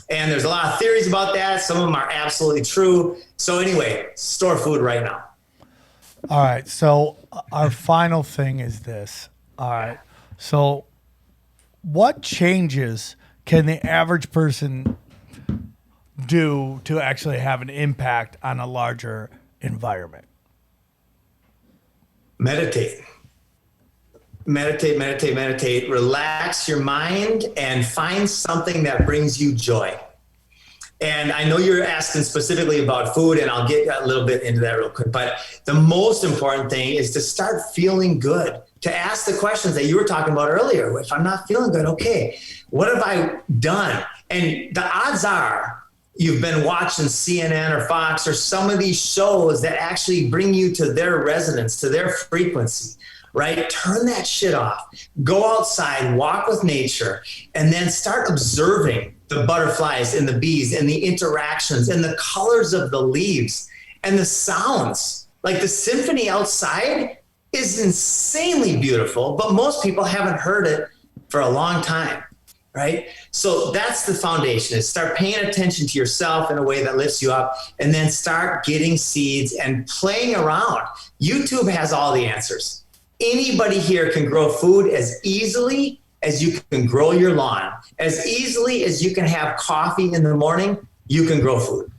And there's a lot of theories about that. Some of them are absolutely true. So anyway, store food right now. All right. So our final thing is this. All right. So what changes can the average person do to actually have an impact on a larger environment? Meditate. Relax your mind and find something that brings you joy. And I know you're asking specifically about food, and I'll get a little bit into that real quick. But the most important thing is to start feeling good, to ask the questions that you were talking about earlier. If I'm not feeling good, okay, what have I done? And the odds are you've been watching CNN or Fox or some of these shows that actually bring you to their resonance, to their frequency. Right? Turn that shit off. Go outside, walk with nature, and then start observing the butterflies and the bees and the interactions and the colors of the leaves and the sounds. Like the symphony outside is insanely beautiful, but most people haven't heard it for a long time. Right? So that's the foundation, is start paying attention to yourself in a way that lifts you up, and then start getting seeds and playing around. YouTube has all the answers. Anybody here can grow food as easily as you can grow your lawn. As easily as you can have coffee in the morning, you can grow food.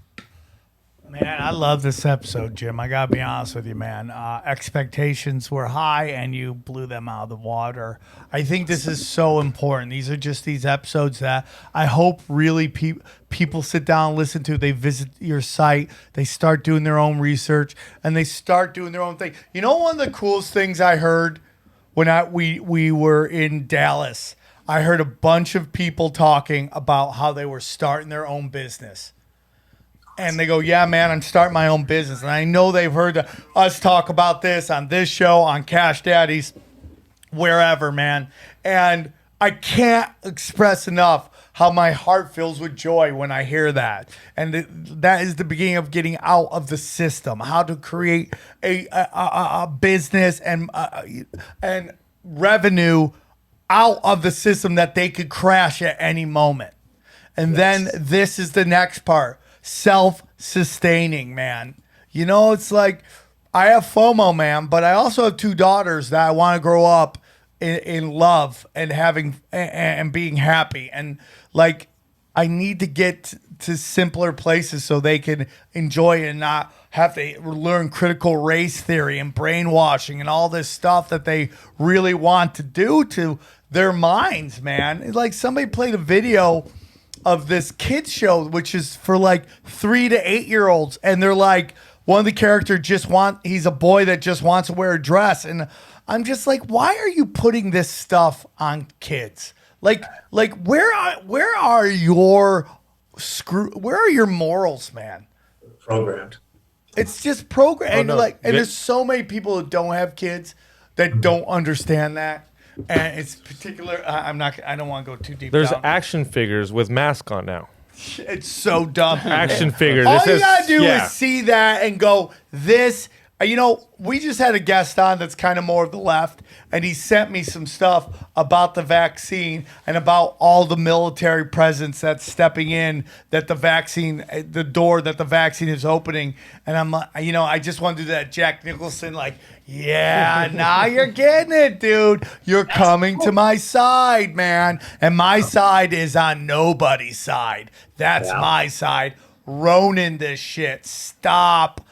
Man, I love this episode, Jim. I gotta be honest with you, man. Expectations were high, and you blew them out of the water. I think this is so important. These are just these episodes that I hope really people sit down and listen to. They visit your site, they start doing their own research, and they start doing their own thing. You know, one of the coolest things I heard when we were in Dallas, I heard a bunch of people talking about how they were starting their own business. And they go, yeah, man, I'm starting my own business. And I know they've heard us talk about this on this show, on Cash Daddies, wherever, man. And I can't express enough how my heart fills with joy when I hear that. And that is the beginning of getting out of the system, how to create a business and revenue out of the system that they could crash at any moment. And then this is the next part. Self-sustaining, man. You know, it's like I have FOMO, man, but I also have 2 daughters that I want to grow up in love and having and being happy. And like I need to get to simpler places so they can enjoy it and not have to learn critical race theory and brainwashing and all this stuff that they really want to do to their minds, man. It's like somebody played a video of this kids show, which is for like 3 to 8 year olds. And they're like, one of the characters he's a boy that just wants to wear a dress. And I'm just like, why are you putting this stuff on kids? Like where are your morals, man? Programmed. It's just programmed. Oh, no. And there's so many people who don't have kids that don't understand that. And it's particular. I don't want to go too deep. There's down. action figures with masks on now. It's so dumb. Action figures. All This you is- gotta do yeah. is see that and go, this. You know, we just had a guest on that's kind of more of the left, and he sent me some stuff about the vaccine and about all the military presence that's stepping in, that the door that the vaccine is opening. And I'm like, you know, I just want to do that Jack Nicholson, like, yeah, now you're getting it, dude. You're coming to my side, man. And my side is on nobody's side. That's my side. Ronin this shit. Stop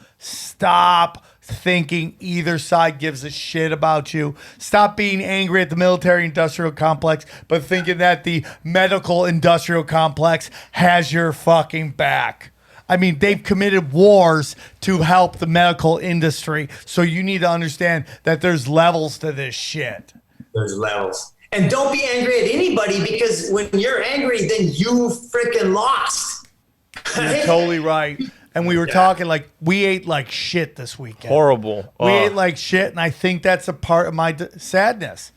thinking either side gives a shit about you. Stop being angry at the military industrial complex, but thinking that the medical industrial complex has your fucking back. I mean, they've committed wars to help the medical industry. So you need to understand that there's levels to this shit. There's levels. And don't be angry at anybody, because when you're angry, then you freaking lost. You're totally right. And we were talking like we ate like shit this weekend. Horrible. We ate like shit, and I think that's a part of my sadness.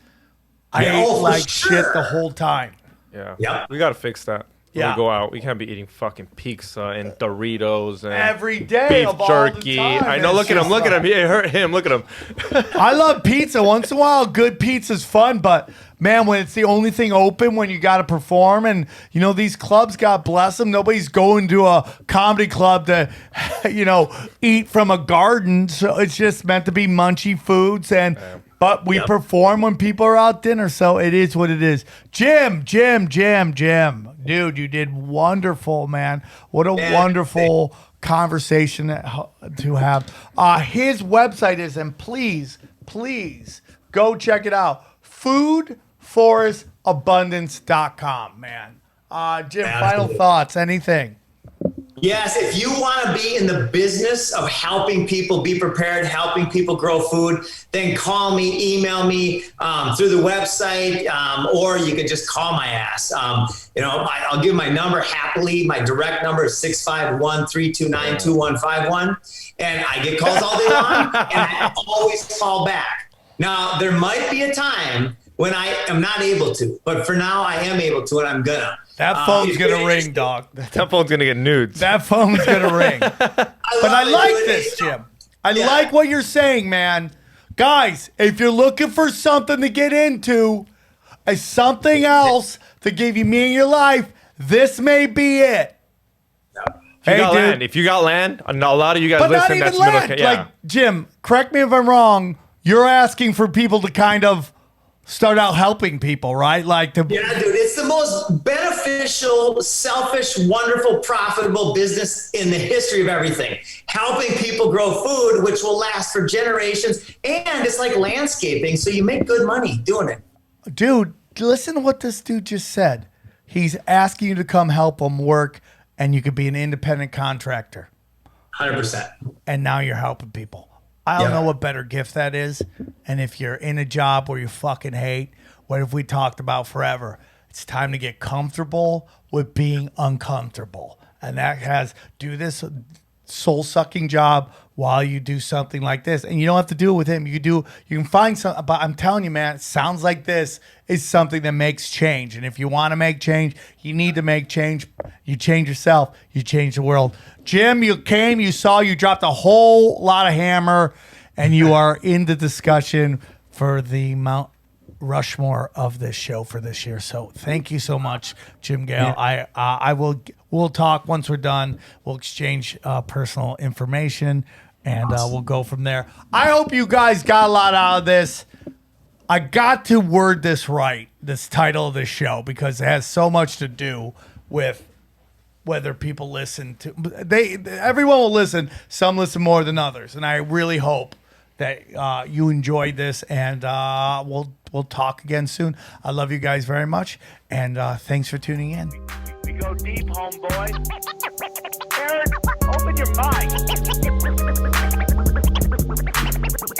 I ate for like sure. shit the whole time. Yeah. Yep. We got to fix that. When Yeah. we go out, we can't be eating fucking pizza and Doritos and Every day beef of all jerky. the time. I know. Look at him. Look at him. He hurt him. Look at him. I love pizza. Once in a while, good pizza's fun, but man, when it's the only thing open, when you got to perform, and you know these clubs, God bless them, nobody's going to a comedy club to, you know, eat from a garden. So it's just meant to be munchy foods, and but we perform when people are out dinner. So it is what it is. Jim, dude, you did wonderful, man. What a wonderful conversation to have. His website is, and please go check it out. foodforestabundance.com, man. Jim, final thoughts, anything? Yes, if you want to be in the business of helping people be prepared, helping people grow food, then call me, email me through the website, or you can just call my ass. I'll give my number happily. My direct number is 651-329-2151. And I get calls all day long, and I always call back. Now, there might be a time when I am not able to, but for now I am able to, and I'm gonna. That phone's gonna ring, dog. That phone's gonna get nudes. That phone's gonna ring. But I like this, Jim. I like what you're saying, man. Guys, if you're looking for something to get into, something else to give you meaning in your life, this may be it. If you got land, a lot of you guys But not listen. even That's land. middle. Yeah. Like, Jim, correct me if I'm wrong. you're asking for people to kind of start out helping people, right? Like to Yeah, dude, it's the most beneficial, selfish, wonderful, profitable business in the history of everything. Helping people grow food, which will last for generations. And it's like landscaping, so you make good money doing it. Dude, listen to what this dude just said. He's asking you to come help him work, and you could be an independent contractor. 100%. And now you're helping people. I don't know what better gift that is. And if you're in a job where you fucking hate, what have we talked about forever? It's time to get comfortable with being uncomfortable. And that has, do this soul-sucking job while you do something like this. And you don't have to do it with him. You can find some, but I'm telling you, man, it sounds like this is something that makes change. And if you want to make change, you need to make change. You change yourself, you change the world. Jim, you came, you saw, you dropped a whole lot of hammer, and you are in the discussion for the Mount Rushmore of this show for this year. So thank you so much, Jim Gale. Yeah. We'll talk once we're done. We'll exchange personal information, and we'll go from there. I hope you guys got a lot out of this. I got to word this right, this title of this show, because it has so much to do with whether people listen to. Everyone will listen. Some listen more than others, and I really hope that you enjoyed this, and we'll talk again soon. I love you guys very much, and thanks for tuning in. We go deep, homeboy. Aaron, open your mind.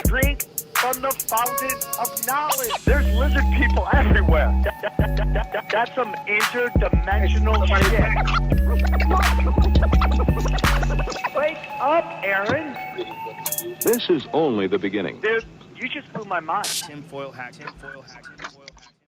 Drink from the fountain of knowledge. There's lizard people everywhere. That's some interdimensional shit. Wake up, Aaron. This is only the beginning. Dude, you just blew my mind. Tinfoil hat.